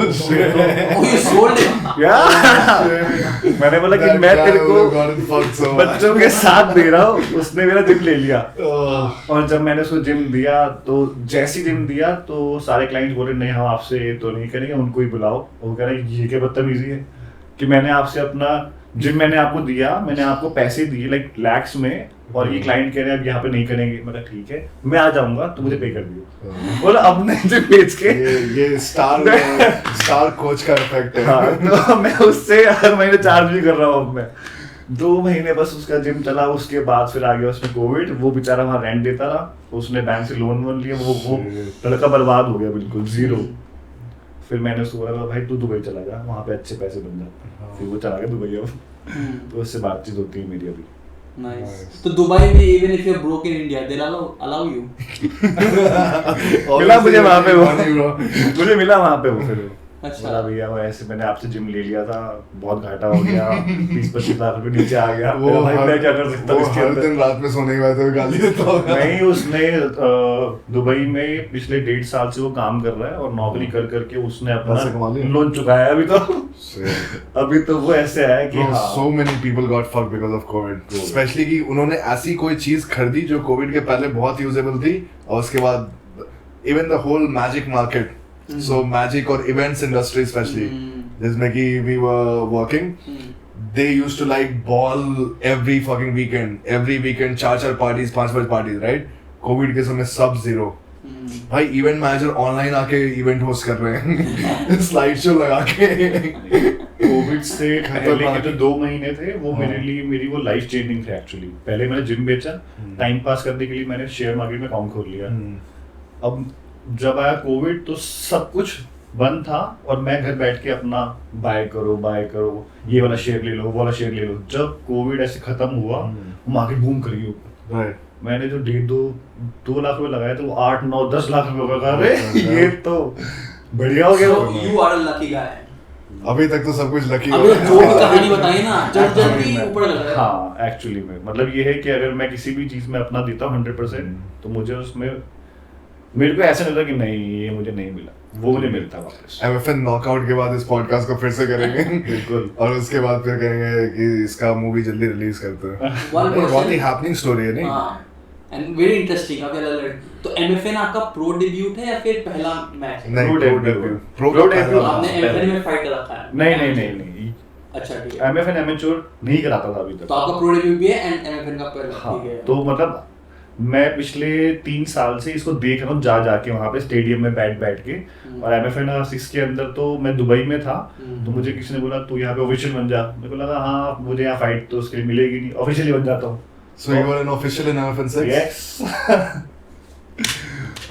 मैंने बोला कि मैं तेरे को बच्चों के साथ दे रहा हूँ, उसने मेरा जिम ले लिया। और जब मैंने उसको जिम दिया तो जैसी जिम दिया तो सारे क्लाइंट बोले नहीं हम आपसे तो नहीं करेंगे, उनको ही बुलाओ। वो कह रहे ये क्या बदतमीजी है कि मैंने आपसे अपना जिम मैंने आपको दिया, मैंने आपको पैसे दिए लाइक लैक्स में, और ये क्लाइंट कह रहे हैं अब यहाँ पे नहीं करेंगे। मैं ठीक है मैं आ जाऊंगा तो मुझे पे कर दियो। बोला अब नहीं जिम बेच के ये स्टार कोच का इफेक्ट है। हाँ तो मैं उससे हर महीने चार्ज भी कर रहा हूँ अब मैं। 2 महीने बस उसका जिम चला, उसके बाद फिर आ गया उसमें कोविड। वो बेचारा वहाँ रेंट देता रहा, उसने बैंक से लोन वोन लिया, वो लड़का बर्बाद हो गया बिल्कुल जीरो। फिर मैंने उसको बोला भाई तू दुबई चला जा, वहाँ पे अच्छे पैसे बन जाते। फिर वो चला गया दुबई। अब तो उससे बातचीत होती है मेरी अभी। Nice. तो दुबई में even if you're broke in India, they'll allow you. मिला मुझे वहाँ पे वो, मुझे मिला वहाँ पे वो। फिर अच्छा। बोला भैया वो ऐसे मैंने आपसे जिम ले लिया था, बहुत घाटा हो गया, 20-25 लाख रुपए नीचे आ गया। वो मेरा भाई मैं क्या कर हर सकता हूँ इसके हर अंदर? दिन रात में सोने के बाद तो गाली देता होगा। नहीं, उसने दुबई में पिछले 1.5 साल से वो काम कर रहा है और नौकरी कर करके उसने पैसे कमा लिए? अपना लोन चुकाया है अभी तो। अभी तो वो ऐसे है कि Bro, हाँ, so many people got fucked because of COVID. Especially कि उन्होंने ऐसी कोई चीज खरीदी जो कोविड के पहले बहुत यूजेबल थी और उसके बाद even the whole magic market, so magic और events industry especially, जिसमें कि we were working, they used to like ball every fucking weekend 4 parties 5 parties, right? Covid के समय सब जीरो। भाई इवेंट मैनेजर ऑनलाइन आके इवेंट होस्ट कर रहे हैं स्लाइड शो लगा के। कोविड से पहले के जो 2 महीने थे वो मेरे लिए मेरी वो लाइफ चेंजिंग थे एक्चुअली। पहले मैंने जिम बेचा, टाइम पास करने के लिए मैंने शेयर मार्केट में अकाउंट खोल लिया। अब जब आया कोविड तो सब कुछ बंद था और मैं घर बैठ के अपना बाय करो, ये वाला शेयर ले लो, वो वाला शेयर ले लो। जब कोविड ऐसे खत्म हुआ, मार्केट बूम कर गई ऊपर। राइट, मैंने जो 2 लाख रुपए लगाए थे वो 8, 9, 10 लाख रुपए का। अरे ये तो बढ़िया हो गया। So you are a lucky guy. अभी तक तो सब कुछ लकी अभी जो भी कहानी बताई ना जल्दी ऊपर लग रहा है। हाँ एक्चुअली में मतलब ये है कि अगर मैं किसी भी चीज में अपना देता हूँ 100%, तो मुझे उसमें मेरे को ऐसा नहीं लगता कि नहीं ये मुझे नहीं मिला, वो मुझे मिलता वापस। MFN नॉकआउट के बाद इस पॉडकास्ट को फिर से करेंगे बिल्कुल। और उसके बाद फिर कहेंगे कि इसका मूवी जल्दी रिलीज करते हैं। बहुत ही हैपनिंग स्टोरी है नहीं? And very interesting. अब तो MFN आपका प्रो डेब्यूट है या फिर पहला मैच? नहीं, Pro pro debut। Debut. Pro Pro का debut। पहला। आपने MFN में फाइट रखा है? नहीं अच्छा ठीक है। MFN एमेच्योर नहीं कराता था अभी तक। तो आपका प्रो डेब्यूट भी है एंड MFN का पहला, हाँ, ठीक है। तो मतलब मैं पिछले 3 साल से इसको देख रहा हूँ जाके वहाँ पे स्टेडियम में बैठ के। और MFN 6 के अंदर तो मैं दुबई में था, तो मुझे किसी ने बोला तू यहाँ पे ऑफिशियल बन जा। मेरे को लगा हाँ मुझे यहाँ फाइट तो उसके लिए मिलेगी नहीं, ऑफिशियली बन जाता हूँ। So you were an official in MFN 6? Yes।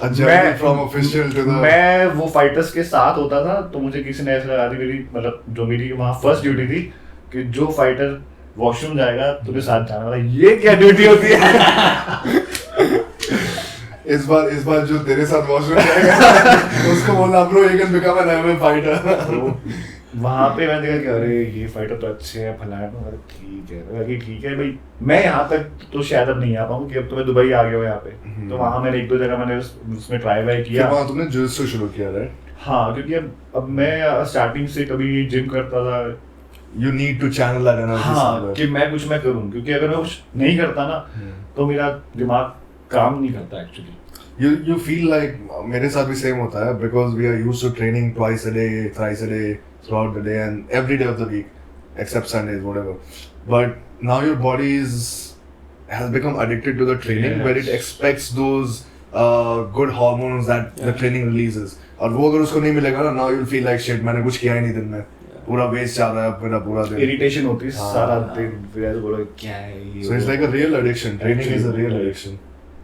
A journey from official to the... मैं वो फाइटर्स के साथ होता था तो मुझे किसी ने ऐसा लगा दी, मेरी मतलब जो मेरी वहाँ फर्स्ट ड्यूटी थी कि जो फाइटर वॉशरूम जाएगा तुझे साथ जाना वाला। ये क्या ड्यूटी होती है? इस बार जो तेरे साथ वॉशरूम जाएगा उसको बोलना bro you can become an MMA fighter. वहाँ पे मैंने देखा कि अरे ये फाइटर तो अच्छे हैं फलाना, तो ठीक है ठीक है भाई मैं यहाँ तक तो शायद अब नहीं आ पाऊँ कि अब तो मैं दुबई आ गया हूँ यहाँ पे। तो वहाँ मैंने 1-2 जगह मैंने उसमें ट्राई किया। वहाँ तुमने जिu-jitsu शुरू किया राइट? हाँ क्योंकि अब मैं स्टार्टिंग से कभी जिम करता था। You need to channel that energy हाँ somewhere. कि मैं कुछ करूँ, क्योंकि अगर मैं कुछ नहीं करता ना तो मेरा दिमाग काम नहीं करता एक्चुअली। You feel like मेरे साथ भी सेम होता है because we are used to training twice a day, thrice a day, throughout the day and every day of the week, except Sundays, whatever. But now your body has become addicted to the training where it expects those good hormones that the training releases. और वो अगर उसको नहीं मिलेगा ना, now you'll feel like shit मैंने कुछ किया ही नहीं दिन में, पूरा वेस्ट जा रहा है मेरा पूरा दिन, इरिटेशन होती है सारा दिन, फिर ऐसे बोलो क्या है ये। So it's like a real addiction. Training is a real addiction.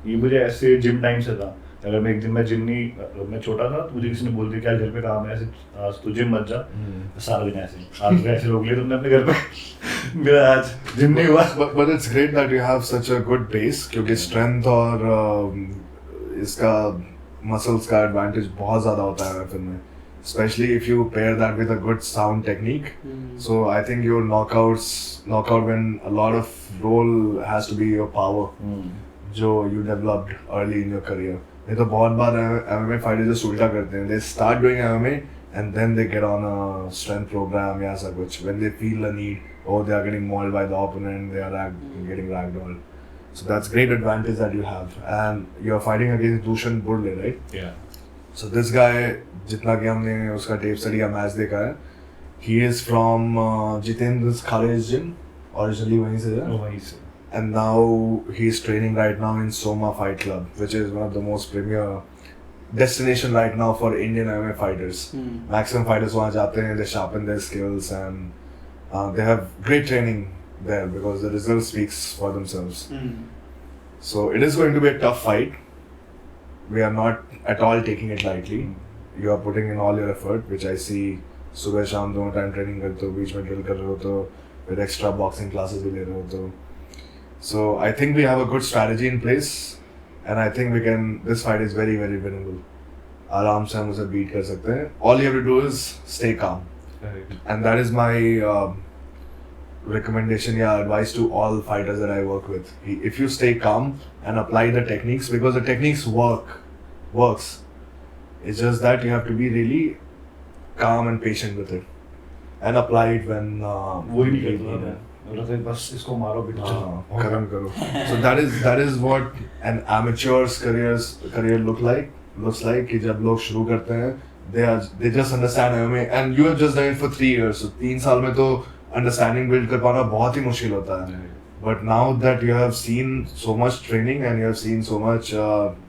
ये मुझे ऐसे जिम टाइम से था। अगर मैं एक दिन मैं जिम नहीं, मैं छोटा था तो मुझे किसी ने बोल दिया क्या घर पे काम है ऐसे, आज तू जिम मत जा। सारा दिन ऐसे आज ऐसे रोक लिया तुमने अपने घर पे। मेरा आज जिम नहीं हुआ। But it's great that you have such a good base क्योंकि strength और इसका muscles का advantage बहुत ज़्यादा होता है MFN में, especially if you pair that with a good sound technique. So I think your knockout when a lot of role has to be your power जो you developed early in your career. नहीं तो बहुत बार MMA fighters just उल्टा करते हैं, they start doing MMA and then they get on a strength program या ऐसा कुछ when they feel a need, or they are getting mauled by the opponent, they are getting ragdolled. So that's great advantage that you have, and you are fighting against Dushan Burle, right? Yeah. So this guy, जितना कि हमने उसका tape study का match देखा है, he is from Jitendra's Kharage gym, originally वहीं से है, वहीं से। and now he's training right now in Soma Fight Club, which is one of the most premier destination right now for Indian MMA fighters. Maximum fighters वहाँ जाते हैं, they sharpen their skills and they have great training there because the result speaks for themselves. So it is going to be a tough fight. We are not at all taking it lightly. You are putting in all your effort, which I see. सुबह शाम दोनों time training करते हो, बीच में drill कर रहे हो तो फिर एक्स्ट्रा बॉक्सिंग क्लासेस भी ले रहे हो तो so I think we have a good strategy in place and I think this fight is very very winnable. आराम से हम उसे बीट कर सकते हैं. All you have to do is stay calm. And that is my recommendation, advice to all fighters that I work with. If you stay calm and apply the techniques, because the techniques works. It's just that you have to be really calm and patient with it, and apply it when वो ही नहीं करता मैं, बोलता है बस इसको मारो बिठा कर्म करो. So that is what an amateur's career looks like. कि जब लोग शुरू करते हैं, they just understand MMA, and you have just done it for 3 years. So 3 साल में तो understanding build कर पाना बहुत ही मुश्किल होता है. But now that you have seen so much training and you have seen so much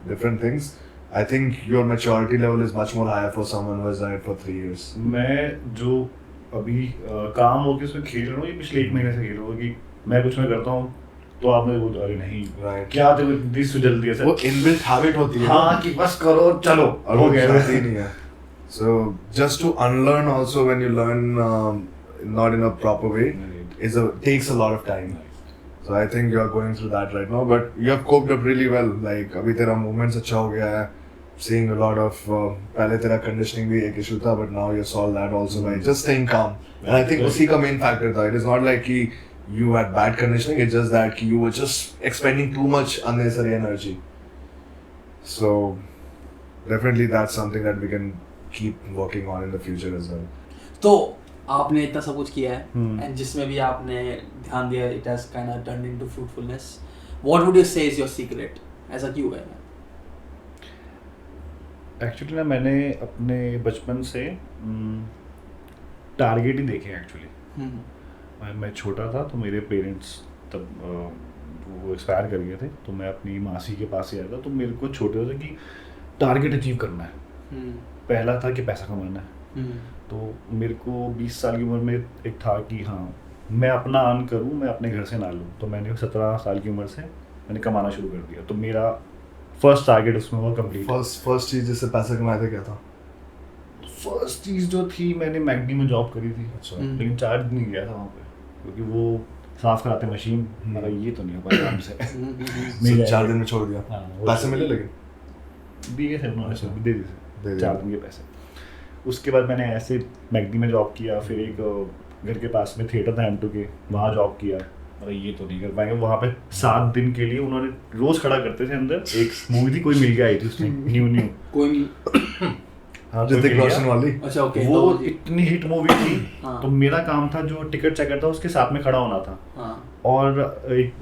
different things, I think your maturity level is much more higher for someone who has done it for 3 years. मैं जो अभी काम होके उसमें खेल रहा हूँ, ये पिछले 1 महीने से खेल रहा हूँ कि मैं कुछ मैं करता हूँ तो आप मुझे बोलते अरे नहीं Right. क्या तेरे से जल्दी है सर, वो inbuilt habit होती है. हाँ कि बस करो चलो और हो वो गया. जाती नहीं है. So just to unlearn also when you learn not in a proper way takes a lot of time. So I think you are going through that right now, but you have coped up really well. Like अभी तेरा movements अच्छा हो गया है. Seeing a lot of पहले तेरा conditioning भी एक issue था, but now you solved that also by just staying calm. And I think उसी का main factor था. It is not like कि you had bad conditioning. It's just that you were just expending too much unnecessary energy. So definitely that's something that we can keep working on in the future as well. तो आपने इतना सब कुछ किया है, Hmm. And जिसमें भी आपने ध्यान दिया, it has kind of turned into fruitfulness. What would you से इज योर सीक्रेट? ऐसा क्यों है? एक्चुअली ना मैंने अपने बचपन से टारगेट ही देखे एक्चुअली. मैं छोटा था तो मेरे पेरेंट्स तब वो एक्सपायर कर गए थे, तो मैं अपनी मासी के पास ही आया था. तो मेरे को छोटे होते कि टारगेट अचीव करना है. पहला था कि पैसा कमाना है. तो मेरे को 20 साल की उम्र में एक था कि हाँ मैं अपना अर्न करूँ, मैं अपने घर से ना लूँ. तो मैंने 17 साल की उम्र से मैंने कमाना शुरू कर दिया. तो मेरा फर्स्ट टारगेट उसमें हुआ कंप्लीट. फर्स्ट चीज जिससे पैसा कमाया था क्या था? फर्स्ट चीज़ जो थी, मैंने मैगडी में जॉब करी थी. अच्छा. लेकिन चार्ज नहीं गया था वहाँ पे, क्योंकि वो साफ कराते मशीन. मेरा ये तो नहीं हो पाया आराम से. So 4 दिन में छोड़ दिया. हाँ, वो पैसे छोड़ मिले दिया. लेकिन दिए थे उन्होंने, अच्छा. दे दे दिए दिए. 4 दिन के पैसे. उसके बाद मैंने ऐसे मैगडी में जॉब किया. फिर एक घर के पास में थिएटर था M2 के, वहाँ जॉब किया. अरे ये तो नहीं कर पाएंगे. वहाँ पे 7 दिन के लिए उन्होंने रोज खड़ा करते थे अंदर. एक मूवी थी कोई मिल गया आई थी उसमें न्यू कोई हाँ, ऋतिक रोशन वाली. अच्छा ओके. वो इतनी हिट मूवी थी. हाँ. तो मेरा काम था जो टिकट चेकर था उसके साथ में खड़ा होना था. हाँ. और एक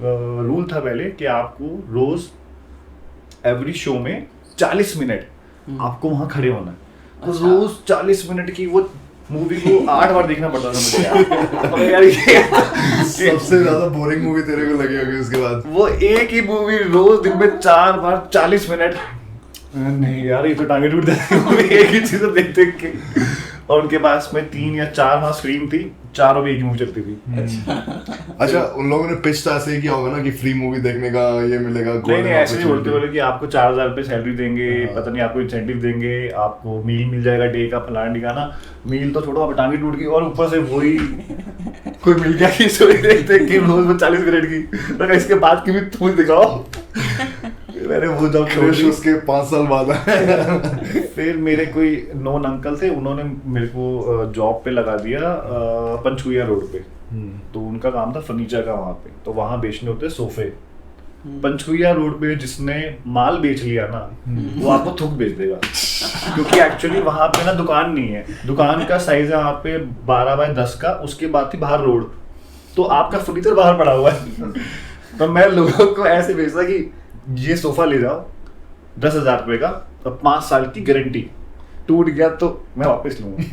रूल था पहले कि आपको रोज एवरी शो में 40 मिनट आपको वहाँ खड़े होना है. तो अच्छा. रोज 40 मिनट की वो मूवी को 8 बार देखना पड़ता था मुझे यार. अबे यार सबसे ज्यादा बोरिंग मूवी तेरे को लगी होगी उसके बाद. वो एक ही मूवी रोज दिन में 4 बार 40 मिनट. नहीं यार ये तो टांगे टूट जाती है एक ही चीज देख देख के. और उनके पास में 3 या 4 वहाँ स्क्रीन थी, चारों में एक ही मूवी चलती थी. अच्छा, उन लोगों ने पिच तो ऐसे ही किया होगा ना कि फ्री मूवी देखने का ये मिलेगा. नहीं ऐसे नहीं बोलते बोले कि आपको 4,000 रुपये सैलरी देंगे, पता नहीं आपको इंसेंटिव देंगे, आपको मील मिल जाएगा डे का फलाना ठिकाना. मील तो छोड़ो, अब टांगे टूट गई और ऊपर से वही कोई मिल गया कि स्टोरी देखते कि रोज में 40 मिनट की. लगा इसके बाद की भी तुम दिखाओ. मैंने वो जॉब क्रोश उसके 5 साल बाद फिर मेरे कोई नॉन अंकल थे, उन्होंने मेरे को जॉब पे लगा दिया पंचकुइया रोड पे. तो उनका काम था फर्नीचर का वहाँ पे. तो वहाँ बेचने होते सोफे. पंचकुइया रोड पे जिसने माल बेच लिया ना वो आपको थुक बेच देगा. क्योंकि एक्चुअली वहाँ पे ना दुकान नहीं है. दुकान का साइज है वहाँ पे 12 बाय 10 का. उसके बाद थी बाहर रोड. तो आपका फर्नीचर बाहर पड़ा हुआ है. तो मैं लोगों को ऐसे बेचता कि ये सोफा ले जाओ 10,000 रुपये का, तो 5 साल की गारंटी. टूट गया तो मैं वापस लूंगा.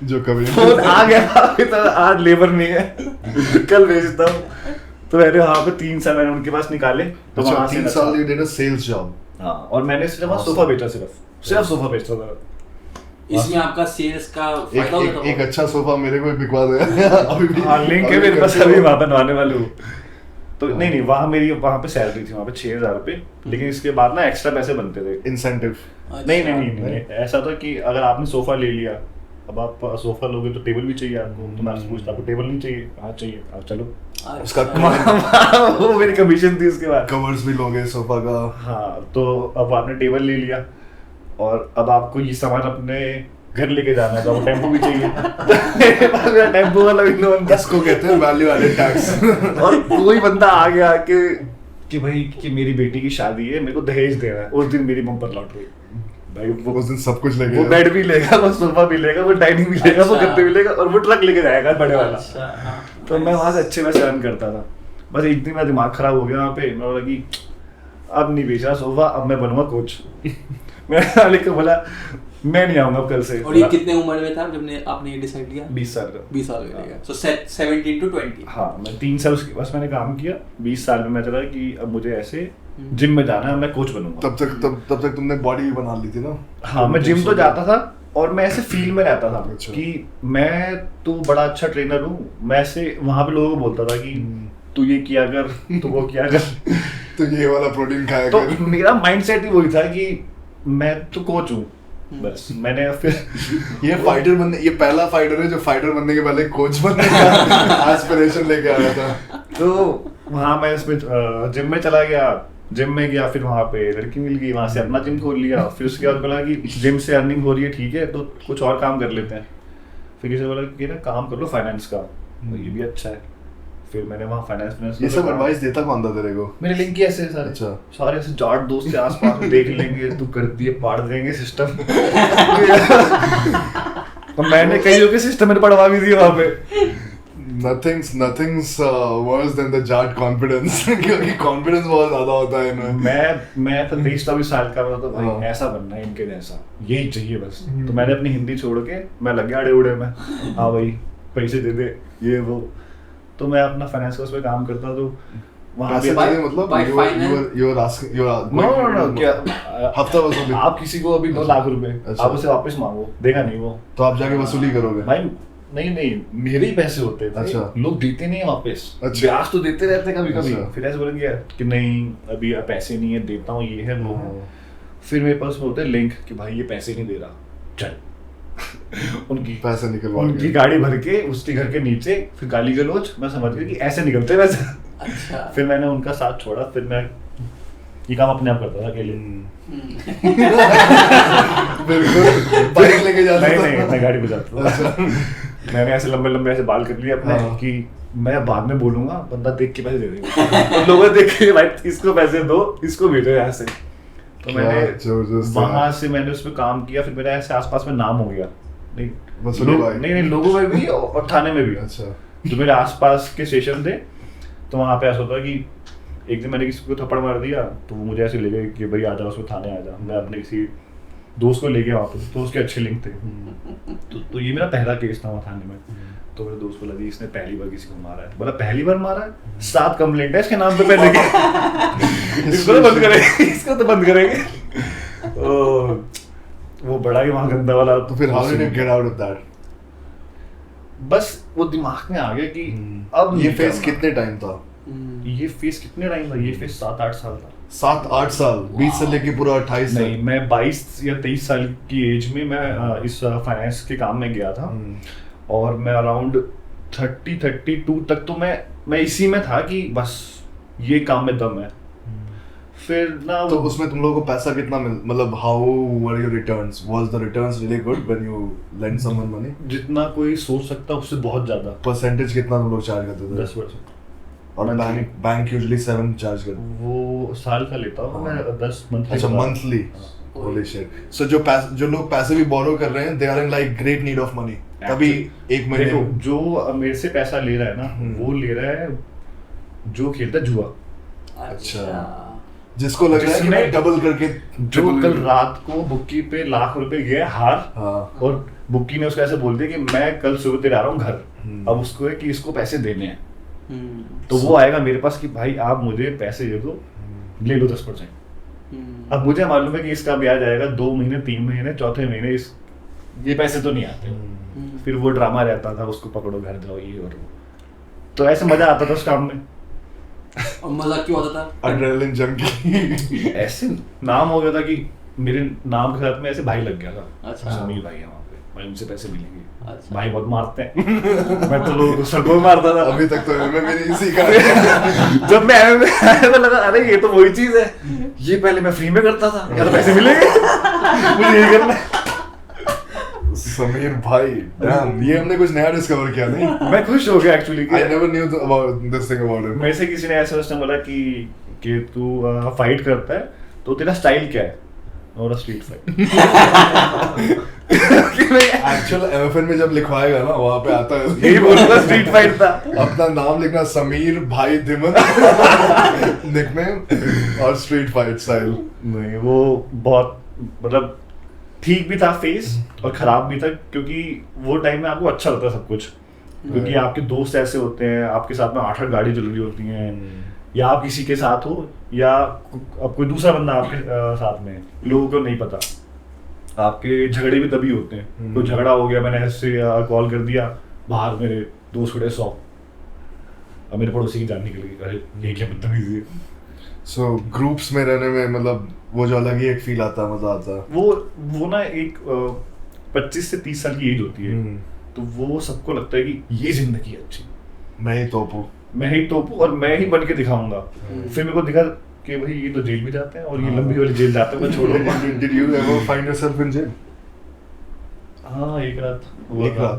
जो कभी फोन आ गया तो आज लेबर नहीं है, कल भेजता हूँ. तो मैंने वहाँ पे 3 साल मैंने उनके पास निकाले. तो वहाँ से 3 साल you did a sales job. हाँ, और मैंने सिर्फ वहाँ सोफा बेचा. सिर्फ सोफा बेचता था. इसमें आपका सेल्स का फायदा होता था. एक अच्छा सोफा मेरे को भी बिकवा दे अभी भी. हाँ, लिंक है मेरे पास, अभी वहाँ बनवाने वाले हूँ. तो नहीं वहाँ मेरी वहाँ पे सैलरी थी वहाँ पे 6,000 रुपये. लेकिन इसके बाद ना एक्स्ट्रा पैसे बनते थे. इंसेंटिव. नहीं ऐसा था कि अगर आपने सोफा ले लिया, अब आप सोफा लोगे तो टेबल भी चाहिए आपको. तो मैं आपसे पूछता आपको टेबल नहीं चाहिए? हाँ चाहिए. आप चलो. उसका वो मेरी कमीशन थी उसके बाद. कवर्स भी लोगे सोफा का. हाँ, तो अब आपने टेबल ले लिया और अब आपको ये सामान अपने घर लेके जाना है तो आपको टेम्पो भी चाहिए। टेम्पो वाला भी लोन था। इसको कहते हैं वैल्यू एडेड टैक्स। और कोई बंदा आ गया कि भाई कि मेरी बेटी की शादी है, मेरे को दहेज देना है, उस दिन मेरी बम्पर लॉटरी। भाई वो उस दिन सब कुछ लगेगा, वो बेड भी लेगा, वो सोफा भी लेगा, वो डाइनिंग भी लेगा, वो गद्दे भी लेगा और वो ट्रक लेके जाएगा बड़े वाला। अच्छा, हाँ। तो मैं वहां से अच्छे में अर्न करता था। बस एक दिन मेरा दिमाग खराब हो गया वहाँ पे, मैं बोला कि अब नहीं बेच रहा सोफा, अब मैं बनूंगा कोच। मैंने मालिक को बोला मैं नहीं आऊंगा अब कल से। और ये कितने उम्र में था जब आपने ये डिसाइड किया? 20 साल का। 20 साल में। सो 17 to 20। हाँ, मैं 3 साल उसके बस मैंने काम किया। 20 साल में मैं चला कि अब मुझे ऐसे जिम में जाना है, मैं कोच बनूंगा। तब तक तुमने बॉडी भी बना ली थी ना? हाँ, मैं जिम तो जाता था और मैं ऐसे फील में रहता था अच्छा। कि मैं तो बड़ा अच्छा ट्रेनर हूँ। मैं ऐसे वहाँ पे लोगों को बोलता था कि तू ये किया कर, तू वो किया कर। तो ये वाला प्रोटीन खाया तो कर। मेरा माइंडसेट ही वही था कि मैं तो कोच हूँ। बस मैंने फिर ये पहला फाइटर है जो फाइटर बनने के पहले कोच बनने का एस्पिरेशन लेके आया था। तो वहाँ मैं इसमें जिम में चला गया, जिम में गया, फिर वहाँ पे लड़की मिल गई, वहाँ से अपना जिम खोल लिया। फिर उसके बाद बोला कि जिम से अर्निंग हो रही है, ठीक है, तो कुछ और काम कर लेते हैं। फिर किसी ने बोला कि ना काम कर लो फाइनेंस का, तो ये भी अच्छा है। फिर मैंने वहाँ फाइनेंस ये सब एडवाइस देता कौन था तेरे को? मेरे लिंक ही ऐसे सारे। अच्छा। सारे ऐसे जाट दोस्त के आसपास में देख लेंगे, तू कर दिए पाड़ देंगे सिस्टम। तो मैंने कईयों के सिस्टम में पढ़वा भी दिए वहाँ पे। Nothing's worse than the Jat confidence. क्योंकि कॉन्फिडेंस बहुत ज्यादा होता है इनमें। मैं तो 23-24 साल का था, तो हाँ। भाई ऐसा बनना है इनके जैसा, यही चाहिए बस। तो मैंने अपनी हिंदी छोड़ के मैं लग गया अड़े उड़े में। हाँ भाई पैसे दे दे, ये वो। तो मैं अपना फाइनेंस का उसमें काम करता, तो वहाँ पैसे पे दे मतलब by finance? you're asking no क्या हफ्ता वसूली? आप किसी को अभी 2 लाख रुपए अच्छा। आप उसे वापस मांगो, देगा नहीं वो, तो आप जाके वसूली करोगे? भाई नहीं मेरे ही पैसे होते थे। अच्छा। लोग देते नहीं है वापस। अच्छा। ब्याज तो देते रहते हैं कभी कभी। अच्छा। फिर ऐसे बोलेंगे कि नहीं अभी पैसे नहीं है, देता हूँ, ये है वो है। हाँ। फिर मेरे पास होते हैं लिंक कि भाई ये पैसे नहीं दे रहा, चल। उनकी पैसे निकलवा उनकी के। गाड़ी भर के उसके घर के नीचे, फिर गाली गलौज। मैं समझ गया कि ऐसे निकलते वैसे। अच्छा। फिर मैंने उनका साथ छोड़ा, फिर मैं ये काम अपने आप करता था अकेले। बिल्कुल बाइक लेके जाता था। नहीं मैं गाड़ी बजाता था। मैंने ऐसे लंबे ऐसे बाल कर लिए अपने हाँ। कि मैं बाद में बोलूंगा, बंदा देख के पैसे दे देगा। तो लोगों ने देख के भाई इसको पैसे दो, इसको भेजो यहाँ से। तो मैंने जबरदस्त है। वहां से मैंने उसमें काम किया। फिर मेरा ऐसे आसपास में नाम हो गया। वसूली भाई। नहीं लोगों में भी और थाने में भी। अच्छा। जो मेरे आसपास के स्टेशन थे, तो वहाँ पे ऐसा होता कि एक दिन मैंने किसी को थप्पड़ मार दिया, तो वो मुझे ऐसे ले गए कि भाई आ जा उसमें थाने आ जा। मैं अपने किसी दोस्त को ले गया वहाँ पे, तो उसके अच्छे लिंक थे। तो ये मेरा पहला केस था वहाँ थाने में। तो मेरे दोस्त को लगी इसने पहली बार किसी को मारा है। बोला पहली बार मारा है? 7 कंप्लेंट है इसके नाम पे पहले की। इसको तो बंद करेंगे, इसको तो बंद करेंगे। वो बड़ा ही वहाँ गंदा वाला। तो फिर how did you get out of that? बस वो दिमाग में आ गया कि अब ये नहीं फेस करना। कितने टाइम था? ये फेस कितने टाइम था? ये फेस 7-8 साल था। 7-8 साल? 20 से लेके पूरा 28 नहीं, मैं 22 या 23 साल की एज में मैं इस फाइनेंस के काम में गया था। और मैं अराउंड 32 तक तो मैं इसी में था कि बस ये काम में दम है। फिर ना तो उसमें तुम लोगों को पैसा कितना मतलब how were your returns? Was the returns really good when you lend someone money? जितना कोई सोच सकता उससे बहुत ज्यादा। परसेंटेज कितना तुम लोग चार्ज करते थे? 10%। और Monthly। बैंक यूजुअली 7 चार्ज करते? वो साल का लेता हूँ मैं 10 मंथली। अच्छा मंथली? Holy shit. सो जो लोग पैसे भी बोरो कर रहे हैं they are in like great need of money. तभी एक महीने देखो जो मेरे से पैसा ले रहा है ना, वो ले रहा है जो खेलता है जुआ। अच्छा। जिसको लग रहा है कि मैं डबल करके जो कल रात को बुक्की पे लाख रुपए गए हार, हाँ। और बुक्की ने उसको ऐसे बोल दिया कि मैं कल सुबह तेरे आ रहा हूँ घर। अब उसको है कि इसको पैसे देने हैं, तो वो आएगा मेरे पास कि भाई आप मुझे पैसे दे दो, ले लो 10%। अब मुझे मालूम है कि इसका ब्याज आएगा 2 महीने 3 महीने, चौथे महीने ये पैसे तो नहीं आते। फिर वो ड्रामा रहता था, उसको पकड़ो घर जाओ ये और वो। तो ऐसे मजा आता था उस काम में। और मजा क्यों आता था? Adrenaline junkie. ऐसे नाम हो गया था कि मेरे नाम के साथ में ऐसे भाई लग गया था। अच्छा। समीर भाई है वहाँ पे, भाई उनसे पैसे मिलेंगे। अच्छा। भाई बहुत मारते हैं। मैं तो लोगों को सड़कों में मारता था। अभी तक तो मैं भी नहीं सीखा। जब मैं MMA आया तो लगा अरे ये तो वही चीज है, ये पहले मैं फ्री में करता था, या तो पैसे मिलेंगे। मुझे ये करना है। समीर भाई, damn, ये हमने कुछ नया डिस्कवर किया नहीं? मैं खुश हो गया actually. I never knew about this thing about him. मेरे से किसी ने ऐसे उसने बोला कि तू फाइट करता है तो तेरा स्टाइल क्या है? और स्ट्रीट फाइट। Actual MFN में जब लिखवाएगा ना वहाँ पे आता है यही बोलता स्ट्रीट फाइट था। अपना नाम लिखना समीर भाई धिमन निकनेम और स्ट्रीट फाइट स्टाइल। नहीं वो बहुत मतलब ठीक भी था फेस और खराब भी था, क्योंकि वो टाइम में आपको अच्छा लगता है सब कुछ, क्योंकि आपके दोस्त ऐसे होते हैं, आपके साथ में 8-8 गाड़ी चल रही होती हैं, या आप किसी के साथ हो या अब कोई दूसरा बंदा आपके साथ में, लोगों को नहीं पता। आपके झगड़े भी तभी होते हैं, तो झगड़ा हो गया, मैंने ऐसे कॉल कर दिया, बाहर मेरे दोस्त खड़े 100, अब मेरे पड़ोसी की जान निकल गई, अरे ये क्या बदतमीजी है। So ग्रुप्स में रहने में मतलब वो जो अलग ही एक फील आता है, मजा आता है। वो ना एक 25 से 30 साल की एज होती है, तो वो सबको लगता है कि ये जिंदगी है अच्छी, मैं ही तोपू और मैं ही बन के दिखाऊंगा। फिर मेरे को दिखा कि भाई ये तो जेल भी जाते हैं और ये लंबी वाली जेल जाते हैं, मैं छोड़ो। Did you ever find yourself in jail? हाँ एक रात हाँ,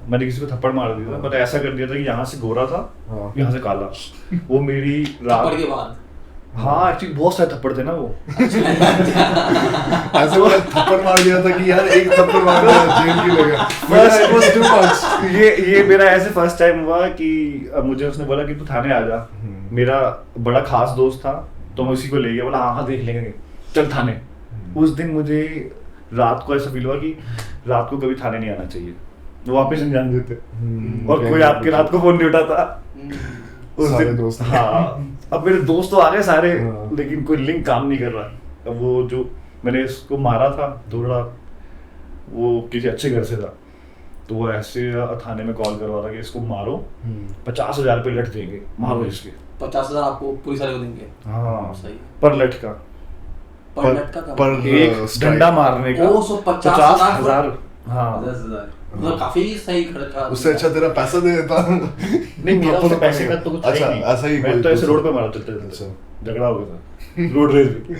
मैंने किसी को थप्पड़ मार दिया था, मतलब ऐसा कर दिया था कि यहाँ से गोरा था, यहाँ से काला। वो मेरी थप्पड़ के बाद हाँ एक्चुअली बहुत सारे थप्पड़ थे ना वो। ऐसे वो थप्पड़ मार दिया था कि यार एक थप्पड़ मार दिया जेल की लगा। But it was too much. ये मेरा ऐसे फर्स्ट टाइम हुआ कि मुझे उसने बोला कि तू थाने आ जा। मेरा बड़ा खास दोस्त था तो मैं उसी को ले गया, बोला हाँ देख लेंगे, चल थाने। उस दिन मुझे रात को ऐसा फील हुआ कि रात को कभी थाने नहीं आना चाहिए, वो वापस नहीं जाने देते, और कोई आपके रात को फोन नहीं उठाता। उस सारे दिन दोस्त हाँ, अब मेरे दोस्त तो आ गए सारे, लेकिन कोई लिंक काम नहीं कर रहा। अब वो जो मैंने इसको मारा था थोड़ा, वो किसी अच्छे घर से था, तो वो ऐसे थाने में कॉल करवा था कि इसको मारो, 50,000 रुपये लट देंगे, मारो इसके। 50,000 आपको पुलिस वाले को देंगे? हाँ सही। पर लट का, पर लट का क्या? पर एक डंडा मारने का। ओ, सो 50,000। हाँ 10,000 मतलब काफी सही खर्चा। उससे अच्छा तेरा पैसा दे देता। नहीं मेरा उससे पैसे का तो कुछ अच्छा, है नहीं। ऐसा ही मैं कोई तो ऐसे कुछ- रोड पे मारा चलते अच्छा। झगड़ा हो गया था रोड रेस पे।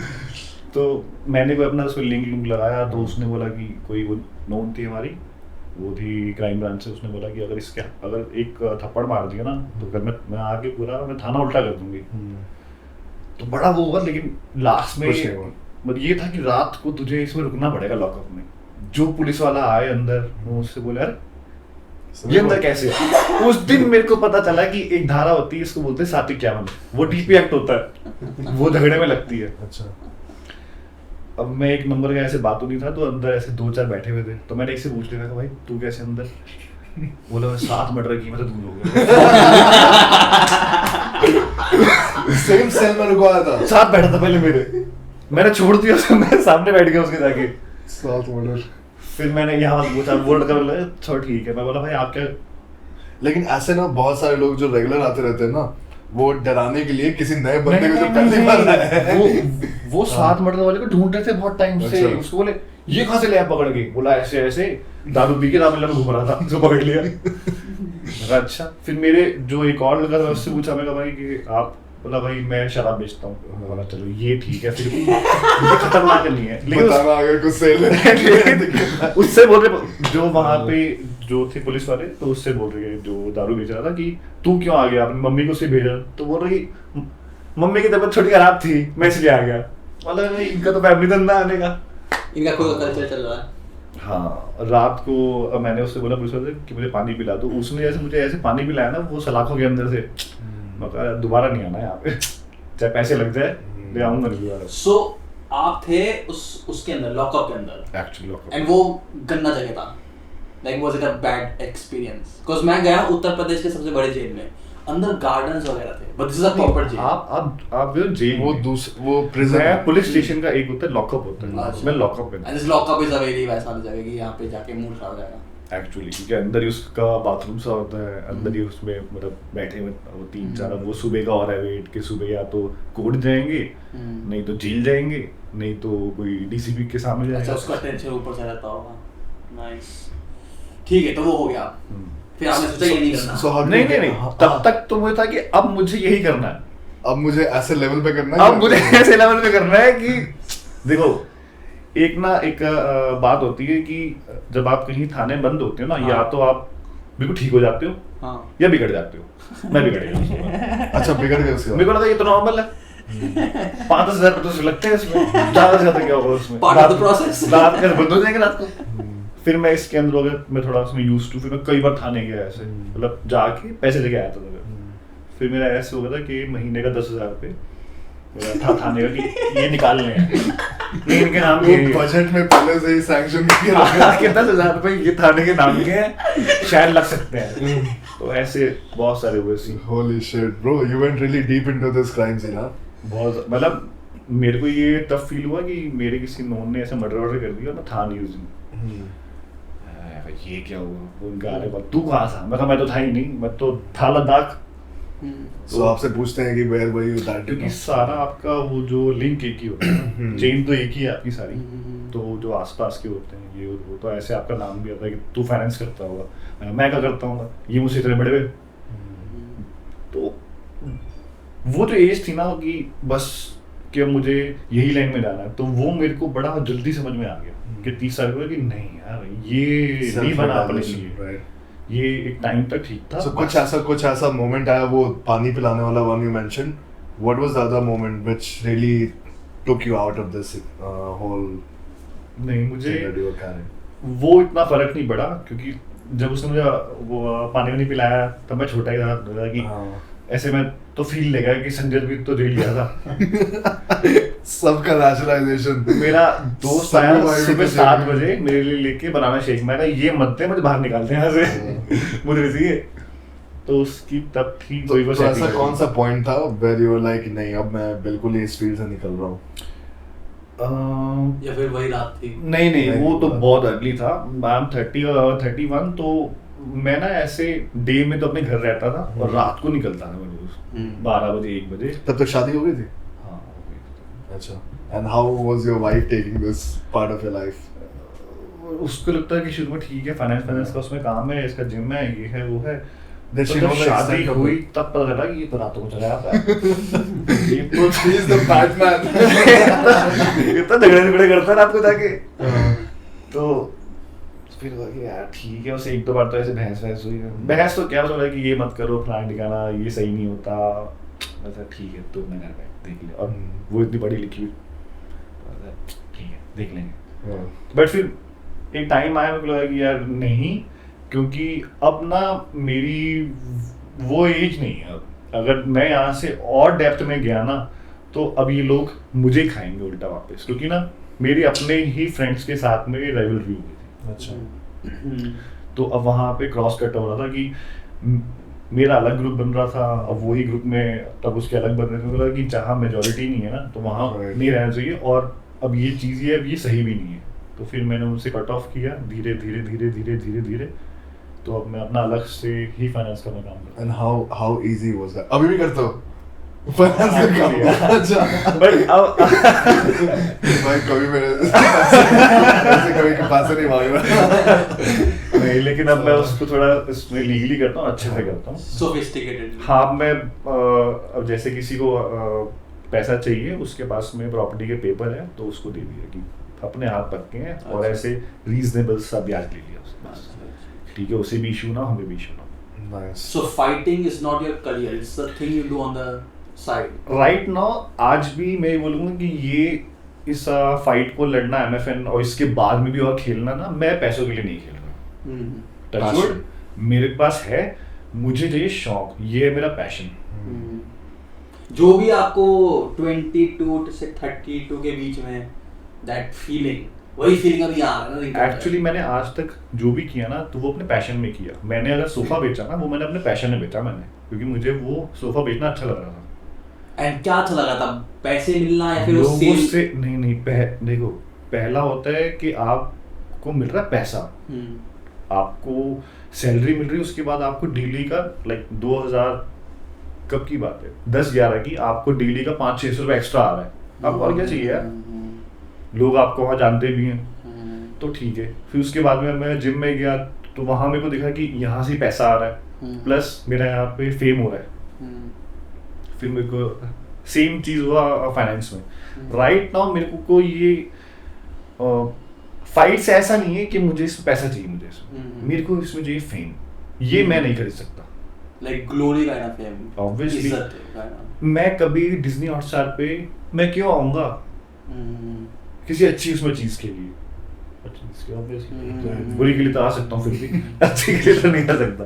तो मैंने कोई अपना उसको लिंक लगाया, तो उसने बोला कि कोई वो नोन थी हमारी, वो थी क्राइम ब्रांच से, उसने बोला कि अगर एक थप्पड़ मार दिया ना तो कल मैं आके पूरा मैं थाना उल्टा कर दूंगी। तो बड़ा वो हुआ, लेकिन लास्ट में कुछ नहीं हुआ। मतलब ये था कि रात को तुझे इसमें रुकना पड़ेगा लॉकअप में। जो पुलिस वाला आए अंदर, वो उससे बोले अरे ये अंदर कैसे? उस दिन मेरे को पता चला कि एक धारा होती है, इसको बोलते हैं 751, वो टीपी एक्ट होता है, वो झगड़े में लगती है। अच्छा। अब मैं एक नंबर का ऐसे बातों नहीं था, तो अंदर ऐसे 2-4 बैठे हुए थे, तो मैंने एक से पूछ लिया था भाई तू कैसे अंदर? बोला मैं 7 मर्डर की, मैं तो दूर हो गया। सेम सेल में रुकवाया था। साथ बैठा था पहले मेरे, मैंने छोड़ दिया उसे, मैं सामने बैठ गया उसके जाके। 7 मर्डर। फिर मैंने यहाँ पूछा, बोर्ड का बोला चलो ठीक है। मैं बोला भाई आप क्या? लेकिन ऐसे ना बहुत सारे लोग जो रेगुलर आते रहते हैं ना, वो डराने के लिए किसी नए बंदे को जो पहली बार आया है। वो 7 मर्डर वाले को ढूंढ रहे थे बहुत टाइम से। अच्छा। उसको बोले ये कहाँ से ले आया पकड़ के? बोला ऐसे ऐसे दारू पी के रामलीला में घूम रहा था, उसको पकड़ लिया। मैंने अच्छा। फिर मेरे जो एक और लगा था, उससे पूछा, मैं कहा भाई कि आप? बोला भाई मैं शराब बेचता हूँ। मैं बोला चलो ये ठीक है, फिर ये खतरनाक नहीं है। लेकिन बताना अगर कुछ सेल है। उससे बोल रहे जो वहाँ पे जो थे पुलिस वाले, तो उससे बोल रहे जो दारू बेच रहा था कि तू क्यों आ गया, अपनी मम्मी को उसे भेजा। तो बोल रही मम्मी की तबीयत थोड़ी खराब थी, मैं इसलिए आ गया। मतलब इनका तो फैमिली धंधा आने का, इनका कोई कल्चर चल रहा है। हाँ। रात को मैंने उससे बोला पुलिस वाले कि मुझे पानी पिला दो। उसने जैसे मुझे ऐसे पानी पिलाया ना, वो सलाखों के अंदर से, मैं कहा दोबारा नहीं आना यहाँ पे, चाहे पैसे लग जाए, ले आऊंगा नहीं दोबारा। सो आप थे उसके अंदर, लॉकअप के अंदर, एक्चुअली लॉकअप। एंड वो गंदा जगह था। Like was it a bad experience? Because मैं गया उत्तर प्रदेश के सबसे बड़े जेल में, अंदर गार्डन्स वगैरह थे, but this is a proper jail. आप जेल वो वो प्रिजन मैं पुलिस स्टेशन का एक होता है लॉकअप होता है, अच्छा। मैं लॉकअप में and this lockup is a very वैसा वाली जगह कि यहाँ पे जाके मूड खराब हो जाएगा एक्चुअली, क्योंकि अंदर ही उसका बाथरूम सा होता है, अंदर ही उसमें मतलब बैठे हुए वो 3-4, वो सुबह का हो रहा है वेट कि सुबह या तो कोर्ट जाएंगे, नहीं तो जेल जाएंगे, नहीं तो कोई डीसीपी के सामने जाएंगे। अच्छा, उसका टेंशन ऊपर से रहता होगा। नाइस, ठीक है, तो वो हो गया। फिर आपने सोचा ये नहीं करना? So how did नहीं you नहीं get- नहीं, हाँ, तब तक तो मुझे था कि अब मुझे यही करना है, अब मुझे ऐसे लेवल पे करना है। अब मुझे ऐसे लेवल पे करना है कि देखो एक बात होती है कि जब आप कहीं थाने बंद होते हो ना, या तो आप बिल्कुल ठीक हो जाते हो हाँ। या बिगड़ जाते हो। मैं बिगड़ गया। अच्छा, बिगड़ गए उसके बाद? मेरे को लगा ये तो नॉर्मल है, 5,000 रुपये तो लगते हैं इसमें, ज़्यादा से ज़्यादा क्या होगा उसमें, Part of the process। रात में बंद हो जाएंगे रात को। फिर मैं इसके अंदर हो गया, मैं थोड़ा उसमें यूज टू, फिर मैं कई बार थाने गया ऐसे, मतलब जाके पैसे लेके आया था। फिर मेरा ऐसे हो गया था कि महीने का 10,000 रुपये था थाने का कि ये निकालने हैं, ये इनके नाम के, बजट में पहले से ही सैंक्शन किया कि 10,000 रुपये ये थाने के नाम के हैं, शायद लग सकते हैं। तो ऐसे बहुत सारे हुए सी। Holy shit, bro, you went really deep into this crime scene, huh? बहुत, मतलब मेरे को ये तब फील हुआ कि मेरे किसी नोन ने ऐसे मर्डर कर दिया और मैं था नहीं उस दिन। ये क्या हुआ? वो उनका आ रहा, तू कहाँ था? मैं कहा मैं तो था ही नहीं, मैं तो था लद्दाख। So आपसे पूछते हैं कि where were you that day? क्योंकि सारा आपका वो जो लिंक एक ही होता है, चेन तो एक ही है आपकी सारी, तो जो आसपास के होते हैं ये वो, तो ऐसे आपका नाम भी आता है कि तू फाइनेंस करता होगा, मैं क्या करता हूँ, ये मुझसे इतने बड़े हुए। तो वो जो एज थी ना कि बस कि मुझे यही लाइन में जाना है, तो वो मेरे को बड़ा जल्दी समझ में आ गया कि 30 साल की नहीं यार ये नहीं बना अपने लिए, right? ये एक टाइम तक ठीक था। So कुछ ऐसा मोमेंट आया, वो पानी पिलाने वाला one you mentioned. What was the other moment which really took you out of this whole नहीं, मुझे thing that you were carrying? वो इतना फर्क नहीं पड़ा, क्योंकि जब उसने मुझे वो पानी नहीं पिलाया तब मैं छोटा ही था कि ऐसे में तो फील लेगा कि संजय भी तो जेल गया था। सबका नेचुरलाइजेशन। मेरा दोस्त आया सुबह 7 बजे मेरे लिए लेके बनाना शेक, मैं कहा ये मत दे, मुझे बाहर निकालते हैं यहाँ से, मुझे चाहिए। तो उसकी तब थी तो ऐसा कौन सा पॉइंट था where you were like नहीं अब मैं बिल्कुल इस फील्ड से निकल रहा हूँ? या फिर वही रात थी? नहीं, वो तो बहुत अर्ली था। आई एम 30 और 31, तो मैं ना ऐसे डे में तो अपने घर रहता था और रात को निकलता था मैं रोज 12 बजे 1 बजे। तब तक शादी हो गई थी? हाँ हो गई। अच्छा, and how was your wife taking this part of your life? उसको लगता है कि शुरू में ठीक है, फाइनेंस का उसमें काम है, इसका जिम है, ये है वो है। Then she जब knows the शादी extent of हुई it. तब पता चला कि ये तो रातों को चला जाता है। ये तो He is the Batman. इतना झगड़े करता है रात को जाके। तो फिर हुआ कि यार ठीक है, उसे 1-2 बार तो ऐसे बहस हुई। बहस तो क्या बोला कि ये मत करो, फलाना ठिकाना, ये सही नहीं होता। ऐसा ठीक है तो मैं घर पे देख ले, और वो इतनी पढ़ी लिखी हुई, ठीक है देख लेंगे। बट फिर एक टाइम आया मेरे को लगा कि यार नहीं, क्योंकि अब ना मेरी वो एज नहीं है। अगर मैं यहाँ से और डेप्थ में गया ना तो अब ये लोग मुझे खाएंगे उल्टा वापस, क्योंकि ना मेरी अपने ही फ्रेंड्स के साथ में राइवलरी हो गई थी। अच्छा। तो अब वहाँ पे क्रॉस कट हो रहा था कि मेरा अलग ग्रुप बन रहा था, अब वही ग्रुप में तब उसके अलग बन रहे थे कि जहाँ मेजोरिटी नहीं है ना तो वहाँ नहीं रहना चाहिए, और अब ये चीज़ ये अब ये सही भी नहीं है। तो फिर मैंने उनसे कट ऑफ किया धीरे धीरे। तो अब मैं अपना अलग से ही फाइनेंस करना काम करता हूँ। And how easy was that? अभी भी करते हो? फाइनेंस का काम? अच्छा। बट अब भाई कभी मेरे ऐसे कभी के पास से नहीं मांगा। नहीं, लेकिन अब मैं उसको थोड़ा इसमें लीगली करता हूँ, अच्छे से करता हूँ। Sophisticated। हाँ, मैं अब जैसे किसी को पैसा चाहिए, उसके पास में प्रॉपर्टी के पेपर है तो उसको दे दिया कि अपने हाथ पक्के हैं, और ऐसे रीजनेबल सा ब्याज ले लिया उससे, ठीक है, उसे भी इशू ना, हमें भी इशू ना। Nice. So fighting is not your career, it's the thing you do on the side. Right now आज भी मैं बोलूँगा कि ये इस फाइट को लड़ना MFN और इसके बाद में भी और खेलना ना, मैं पैसों के लिए नहीं खेल रहा। Passion. मेरे पास है, मुझे चाहिए शौक, ये है मेरा पैशन। जो भी आपको 22 से 32 के बीच में that feeling, वही फीलिंग अभी आ रहा है ना। एक्चुअली मैंने आज तक जो भी किया ना तो वो अपने पैशन में किया। मैंने अगर सोफा बेचा ना, वो मैंने अपने पैशन में बेचा मैंने, क्योंकि मुझे वो सोफा बेचना अच्छा लग रहा था। एंड क्या अच्छा लगा था, पैसे मिलना या फिर लोगों सेल? से नहीं देखो, पहला होता है कि आपको मिल रहा है पैसा, आपको सैलरी मिल रही है, उसके बाद आपको डेली का लाइक 2000 कब की बात है, 10-11 की, आपको डेली का 500-600 रुपये एक्स्ट्रा आ रहा है। आपको और क्या चाहिए यार? लोग आपको वहाँ जानते भी हैं तो ठीक है। फिर उसके बाद में मैं जिम में गया तो वहाँ मेरे को दिखा कि यहाँ से पैसा आ रहा है, प्लस मेरा यहाँ पे फेम हो रहा है। फिर मेरे को सेम चीज़ हुआ फाइनेंस में। राइट नाउ मेरे को ये फाइट्स ऐसा नहीं है कि मुझे इसमें पैसा चाहिए, मुझे इसमें हम्म। मेरे को इसमें चाहिए फेम, ये मैं नहीं खरीद सकता। Like glory kind of fame, Obviously. इज्जत काइंड ऑफ। मैं कभी डिज्नी हॉटस्टार पे मैं क्यों आऊँगा किसी अच्छी उसमें चीज़ के लिए, अच्छी चीज़ के obviously, बुरी के लिए तो आ सकता हूँ फिर भी अच्छी के लिए तो नहीं आ सकता।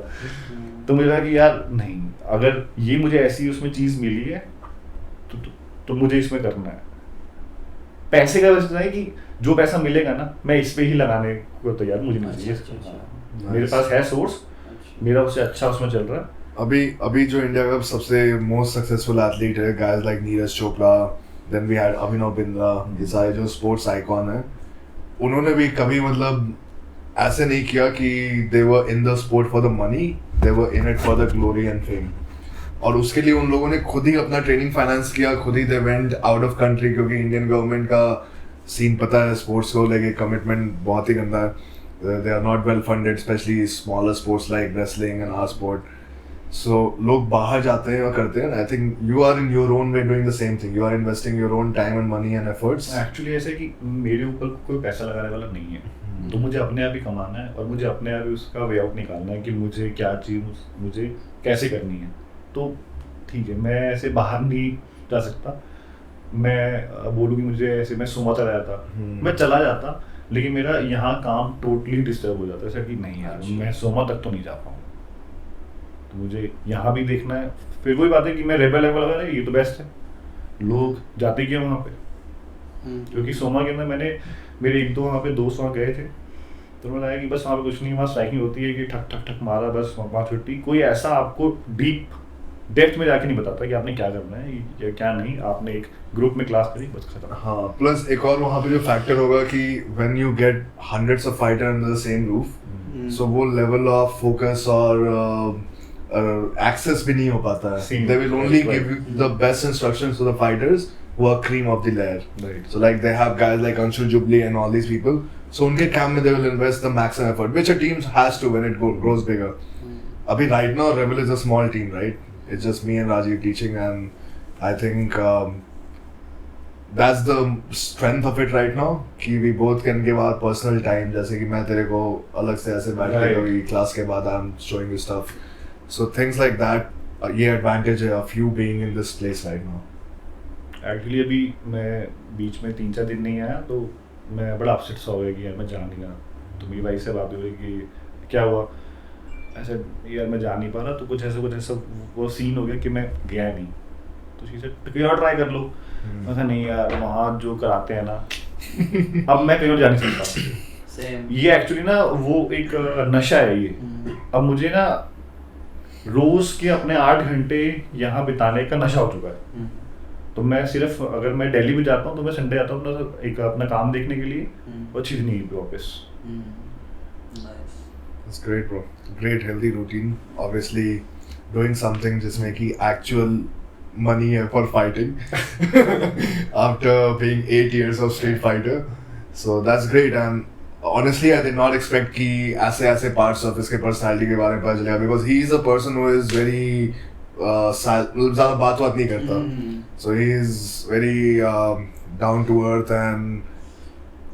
तो मुझे लगा कि यार नहीं, अगर ये मुझे ऐसी उसमें चीज़ मिली है तो मुझे इसमें करना है। पैसे का वजह है कि जो पैसा मिलेगा ना मैं इस पे ही लगाने को तैयार, मुझे नहीं चाहिए। अच्छा। मेरे पास है सोर्स, मेरा उससे अच्छा उसमें चल रहा है। अभी जो इंडिया का सबसे मोस्ट सक्सेसफुल एथलीट है, guys like Neeraj Chopra, then we had Abhinav Bindra, ये सारे जो स्पोर्ट्स आइकॉन है, उन्होंने भी कभी मतलब ऐसे नहीं किया कि they were in the sport for the money, they were in it for the glory and fame. और उसके लिए उन लोगों ने खुद ही अपना ट्रेनिंग फाइनेंस किया, खुद ही they went out of country, क्योंकि इंडियन गवर्नमेंट का सीन पता है स्पोर्ट्स को लेके, कमिटमेंट बहुत ही गंदा है। They are not well funded, specially smaller sports like wrestling and our sport. So लोग बाहर जाते हैं और करते हैं। I think you are in your own way doing the same thing, you are investing your own time and money and efforts. Actually ऐसे कि मेरे ऊपर कोई पैसा लगाने वाला नहीं है, तो मुझे अपने आप ही कमाना है और मुझे अपने आप ही उसका वे आउट निकालना है कि मुझे क्या चीज़ मुझे कैसे करनी है। तो ठीक है, मैं ऐसे बाहर नहीं जा सकता, मैं बोलूँ कि मुझे ऐसे मैं सुबह चला जाता, मैं चला जाता, लेकिन मेरा यहाँ काम टोटली डिस्टर्ब हो जाता है सर कि नहीं यार मैं सोमा तक तो नहीं जा पाऊँ, तो मुझे यहाँ भी देखना है। फिर वही बात है कि मैं रेबल लेवल लगा ये तो बेस्ट है, लोग जाते क्यों वहाँ पे, क्योंकि सोमा के अंदर मेरे एक दो वहाँ पे दोस्त वहाँ गए थे, तो मैंने लगा कि बस वहाँ पे कुछ नहीं, वहाँ स्ट्राइकिंग होती है कि ठक ठक ठक मारा बस वहाँ छुट्टी। कोई ऐसा आपको डेप्थ में जाके नहीं बताता कि आपने क्या करना है या क्या नहीं, आपने एक ग्रुप में क्लास करी बस खत्म। हाँ, प्लस एक और वहाँ पे जो फैक्टर होगा कि when you get hundreds of fighter under the same roof, so वो लेवल ऑफ फोकस और एक्सेस भी नहीं हो पाता है। They will only give you the best instructions to the fighters who are cream of the layer. Right. So like they have guys like Anshul Jubilee and all these people. So उनके camp में they will invest the maximum effort, which a team has to when it grows bigger. Abhi right now Rebel is a small team, right? It's just me and Rajiv teaching, and I think that's the strength of it right now. कि we both can give our personal time. जैसे कि मैं तेरे को अलग से ऐसे बैठ के कभी class के बाद I'm showing you stuff. So things like that. ये advantage है of you being in this place right now. Actually अभी मैं बीच में 3-4 दिन नहीं आया, तो मैं बड़ा अपसेट सा हो गया कि यार मैं जा नहीं रहा। तो मेरी वाइफ से बात हुई कि क्या हुआ, ऐसे यार मैं जा नहीं पा रहा, तो कुछ ऐसा वो सीन हो गया कि मैं गया नहीं। तो शी सेड कहीं और ट्राई कर लो। मैं कहा नहीं यार वहाँ जो कराते हैं ना अब मैं कहीं और जा नहीं सकता। ये एक्चुअली ना वो एक नशा है ये। अब मुझे ना रोज के अपने 8 घंटे यहाँ बिताने का नशा हो चुका है। तो मैं सिर्फ अगर मैं दिल्ली भी जाता हूँ तो मैं संडे आता हूँ अपना काम देखने के लिए और चीज नहीं पे वापस। It's great, bro. Great healthy routine. Obviously, doing something जिसमें कि actual money है for fighting after being 8 years of street fighter. So that's great. And honestly, I did not expect कि ऐसे parts of इसके personality के बारे में पता चलेगा, because he is a person who is very ज़्यादा बात नहीं करता, so he is very down to earth and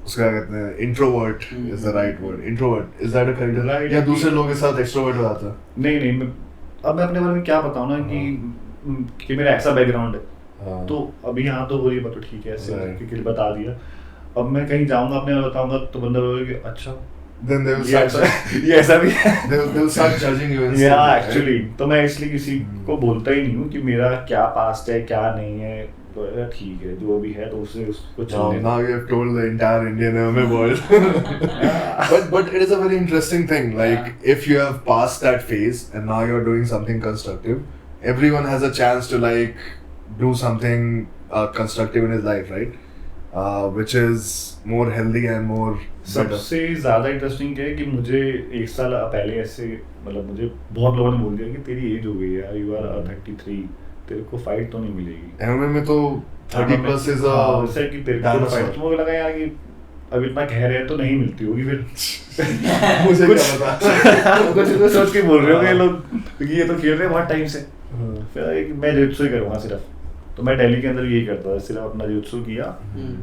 उसका कहते हैं introvert is the right word. Introvert is that a correct word? या दूसरे लोगों के साथ extrovert हो जाता है? नहीं अब मैं अपने बारे में क्या बताऊँ ना कि मेरा ऐसा बैकग्राउंड है, तो अभी यहाँ तो वही बात ठीक है ऐसे क्योंकि बता दिया। अब मैं कहीं जाऊँगा अपने बारे बताऊँगा तो बंदा बोलेगा कि अच्छा Then they will start ये ऐसा भी है। they will start judging you. Yeah, actually, तो मैं इसलिए किसी को बोलता ही नहीं हूँ कि मेरा क्या पास्ट है क्या नहीं है, तो ठीक है जो भी है तो उसको चलने। Now you have told the entire Indian MMA world. but it is a very interesting thing. Like if you have passed that phase and now you are doing something constructive, everyone has a chance to like do something constructive in his life, right? Which is more healthy and more better. सबसे ज़्यादा interesting है कि मुझे 1 साल पहले ऐसे मतलब मुझे बहुत लोगों ने बोल दिया कि तेरी एज हो गई है, यू आर 33, तेरे को फाइट तो नहीं मिलेगी। MMA में तो 30 प्लस इज सर कि तेरे को फाइट, तो मुझे लगा यार कि अब इतना कह रहे हैं तो नहीं मिलती होगी फिर मुझे क्या पता कुछ सोच के बोल रहे हो ये लोग कि ये तो खेल रहे हैं बहुत टाइम से। फिर मैं जित्सु ही करूँगा सिर्फ, तो मैं दिल्ली के अंदर यही करता था, सिर्फ अपना जित्सु किया,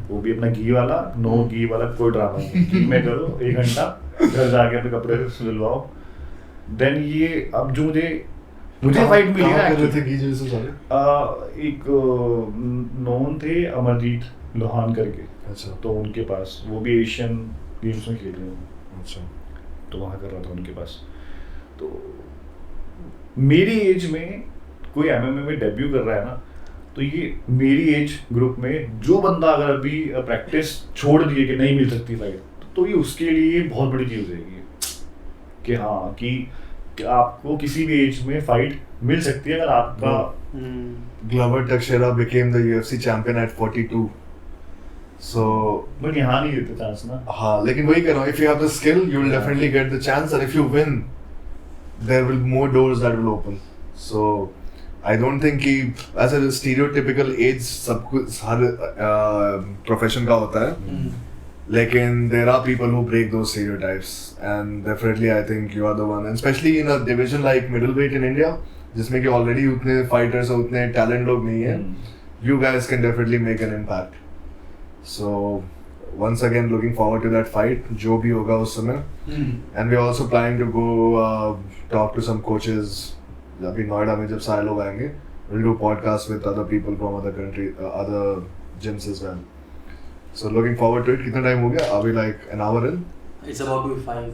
वो भी अपना घी वाला, नो घी वाला कोई ड्रामा नहीं, घी में करो 1 घंटा, घर जाके अपने कपड़े धुलवाओ। देन ये अब जो मुझे फाइट मिली ना एक नोन थे अमरजीत लोहान करके, अच्छा तो उनके पास वो भी एशियन गेम्स में खेल रहे हैं, अच्छा तो वहाँ कर रहा था उनके पास। तो मेरी एज में कोई एमएमए में डेब्यू कर रहा है ना, तो ये मेरी एज ग्रुप में जो बंदा अगर अभी प्रैक्टिस छोड़ दिए कि नहीं मिल सकती फाइट, तो ये उसके लिए बहुत बड़ी चीज़ रहेगी कि हाँ कि आपको किसी भी एज में फाइट मिल सकती है अगर आपका। Glover Teixeira became the UFC champion at 42. So but यहाँ नहीं देते चांस ना। हाँ, लेकिन वही कह रहा हूँ, if you have the skill, you will definitely get the chance, and if you win, there will more doors that will open. So I don't think कि as a stereotypical age सब कुछ हर profession का होता है, लेकिन there are people who break those stereotypes, and definitely I think you are the one, and especially in a division like middleweight in India, जिसमें कि already उतने fighters और उतने talent लोग नहीं हैं, you guys can definitely make an impact. So once again looking forward to that fight, जो भी होगा उस समय, and we are also planning to go talk to some coaches. अभी नोएडा में जब सारे लोग आएंगे, we'll do podcast with other people from other country, other gyms as well. So looking forward to it. कितना time हो गया? Are we like an hour in? It's about to be 5.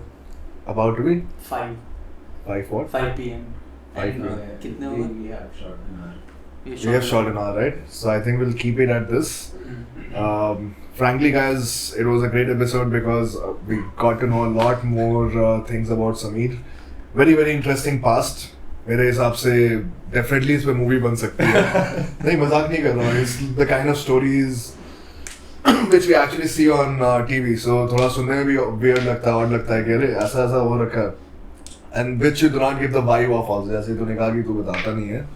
About to be 5 what? 5 p.m. 5 p.m. कितने हो गए? We have shot an hour, right? So I think we'll keep it at this. Frankly, guys, it was a great episode because we got to know a lot more things about Sameer. Very, very interesting past. मेरे हिसाब से definitely इस पे movie बन सकती है। नहीं, मजाक नहीं कर रहा हूँ। It's the kind of stories which we actually see on TV. So थोड़ा सुनने में भी weird लगता है, odd लगता है कि अरे ऐसा ऐसा हो रखा है। And which you do not give the vibe of also, जैसे तूने कहा कि तू बताता नहीं है।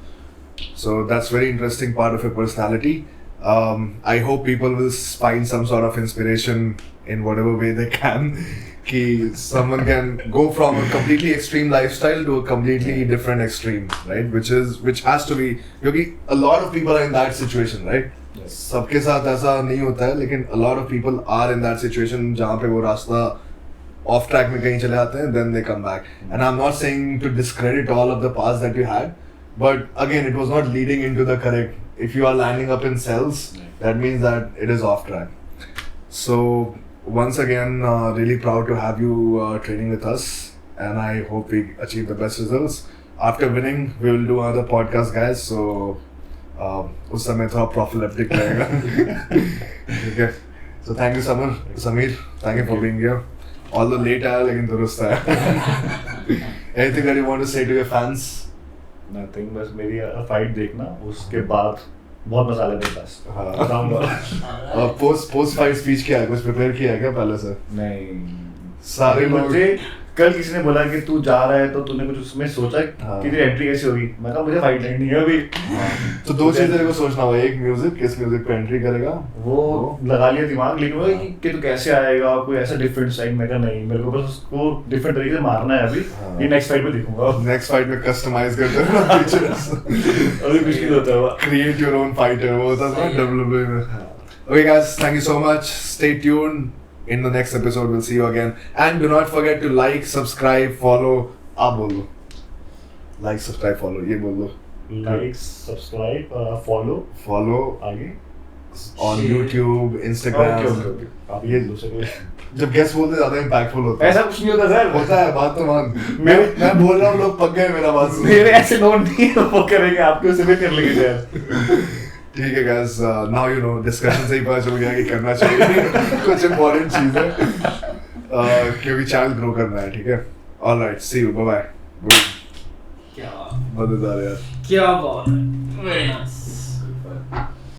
So that's very interesting part of your personality. I hope people will find some sort of inspiration in whatever way they can. Ki someone can go from a completely extreme lifestyle to a completely different extreme, right? Which has to be, क्योंकि a lot of people are in that situation, right? सबके साथ ऐसा नहीं होता है, लेकिन a lot of people are in that situation जहाँ पे वो रास्ता off track में कहीं चले आते हैं, then they come back. And I'm not saying to discredit all of the past that you had, but again, it was not leading into the correct. If you are landing up in cells, that means that it is off track. So once again, really proud to have you training with us, and I hope we achieve the best results. After winning, we will do another podcast, guys. So उस समय थोड़ा prophylactic रहेगा. Okay. So thank you, Sameer. Thank you for being here. Although late आया, लेकिन दुरुस्त आया. Anything that you want to say to your fans? Nothing, बस मेरी फाइट देखना, उसके बाद बहुत मजा आएगा मेरे पास। बताऊंगा। और पोस्ट फाइट स्पीच क्या है? कुछ प्रिपेयर किया है क्या पहले से? नहीं, सारे लोग मुझे कल किसी ने बोला कि तू जा रहा है तो तूने कुछ उसमें सोचा कि तेरी एंट्री कैसी होगी? मैं कहा मुझे फाइट नहीं है अभी। तो दो चीजें तेरे को सोचना होगा, एक म्यूजिक, किस म्यूजिक पे एंट्री करेगा वो लगा लिया दिमाग, लेकिन वो कि तू कैसे आएगा, कोई ऐसा डिफरेंट स्टाइल। मैं कहा नहीं, मेरे को बस उसको डिफरेंट तरीके से मारना है अभी, ये नेक्स्ट फाइट में दिखूंगा। नेक्स्ट फाइट में कस्टमाइज कर देना फीचर्स। अभी कुछ नहीं होता हुआ, क्रिएट योर ओन फाइटर, वो होता था WWE में। Okay guys, thank you so much. Stay tuned. In the next episode, we'll see you again. And do not forget to like, subscribe, follow. आप बोलो. Like, subscribe, follow. ये बोलो. Like, subscribe, follow. Follow. आगे. On YouTube, Instagram. Okay. आप ये दूसरे जब guest बोलते ज्यादा impactful होता है. ऐसा कुछ नहीं होता सर। होता है, बात तो मान. मैं बोल रहा हूँ, लोग पक गए मेरा बात सुन. मेरे ऐसे नोट नहीं है, वो करेंगे, आपके उसे भी कर लेंगे यार। ठीक है guys, now you know, discussion से ही पता चल गया कि करना चाहिए कुछ important चीज़ है, क्योंकि चैनल ग्रो करना है, ठीक है? All right, see you, bye bye. क्या मजेदार यार. क्या बात है, very nice.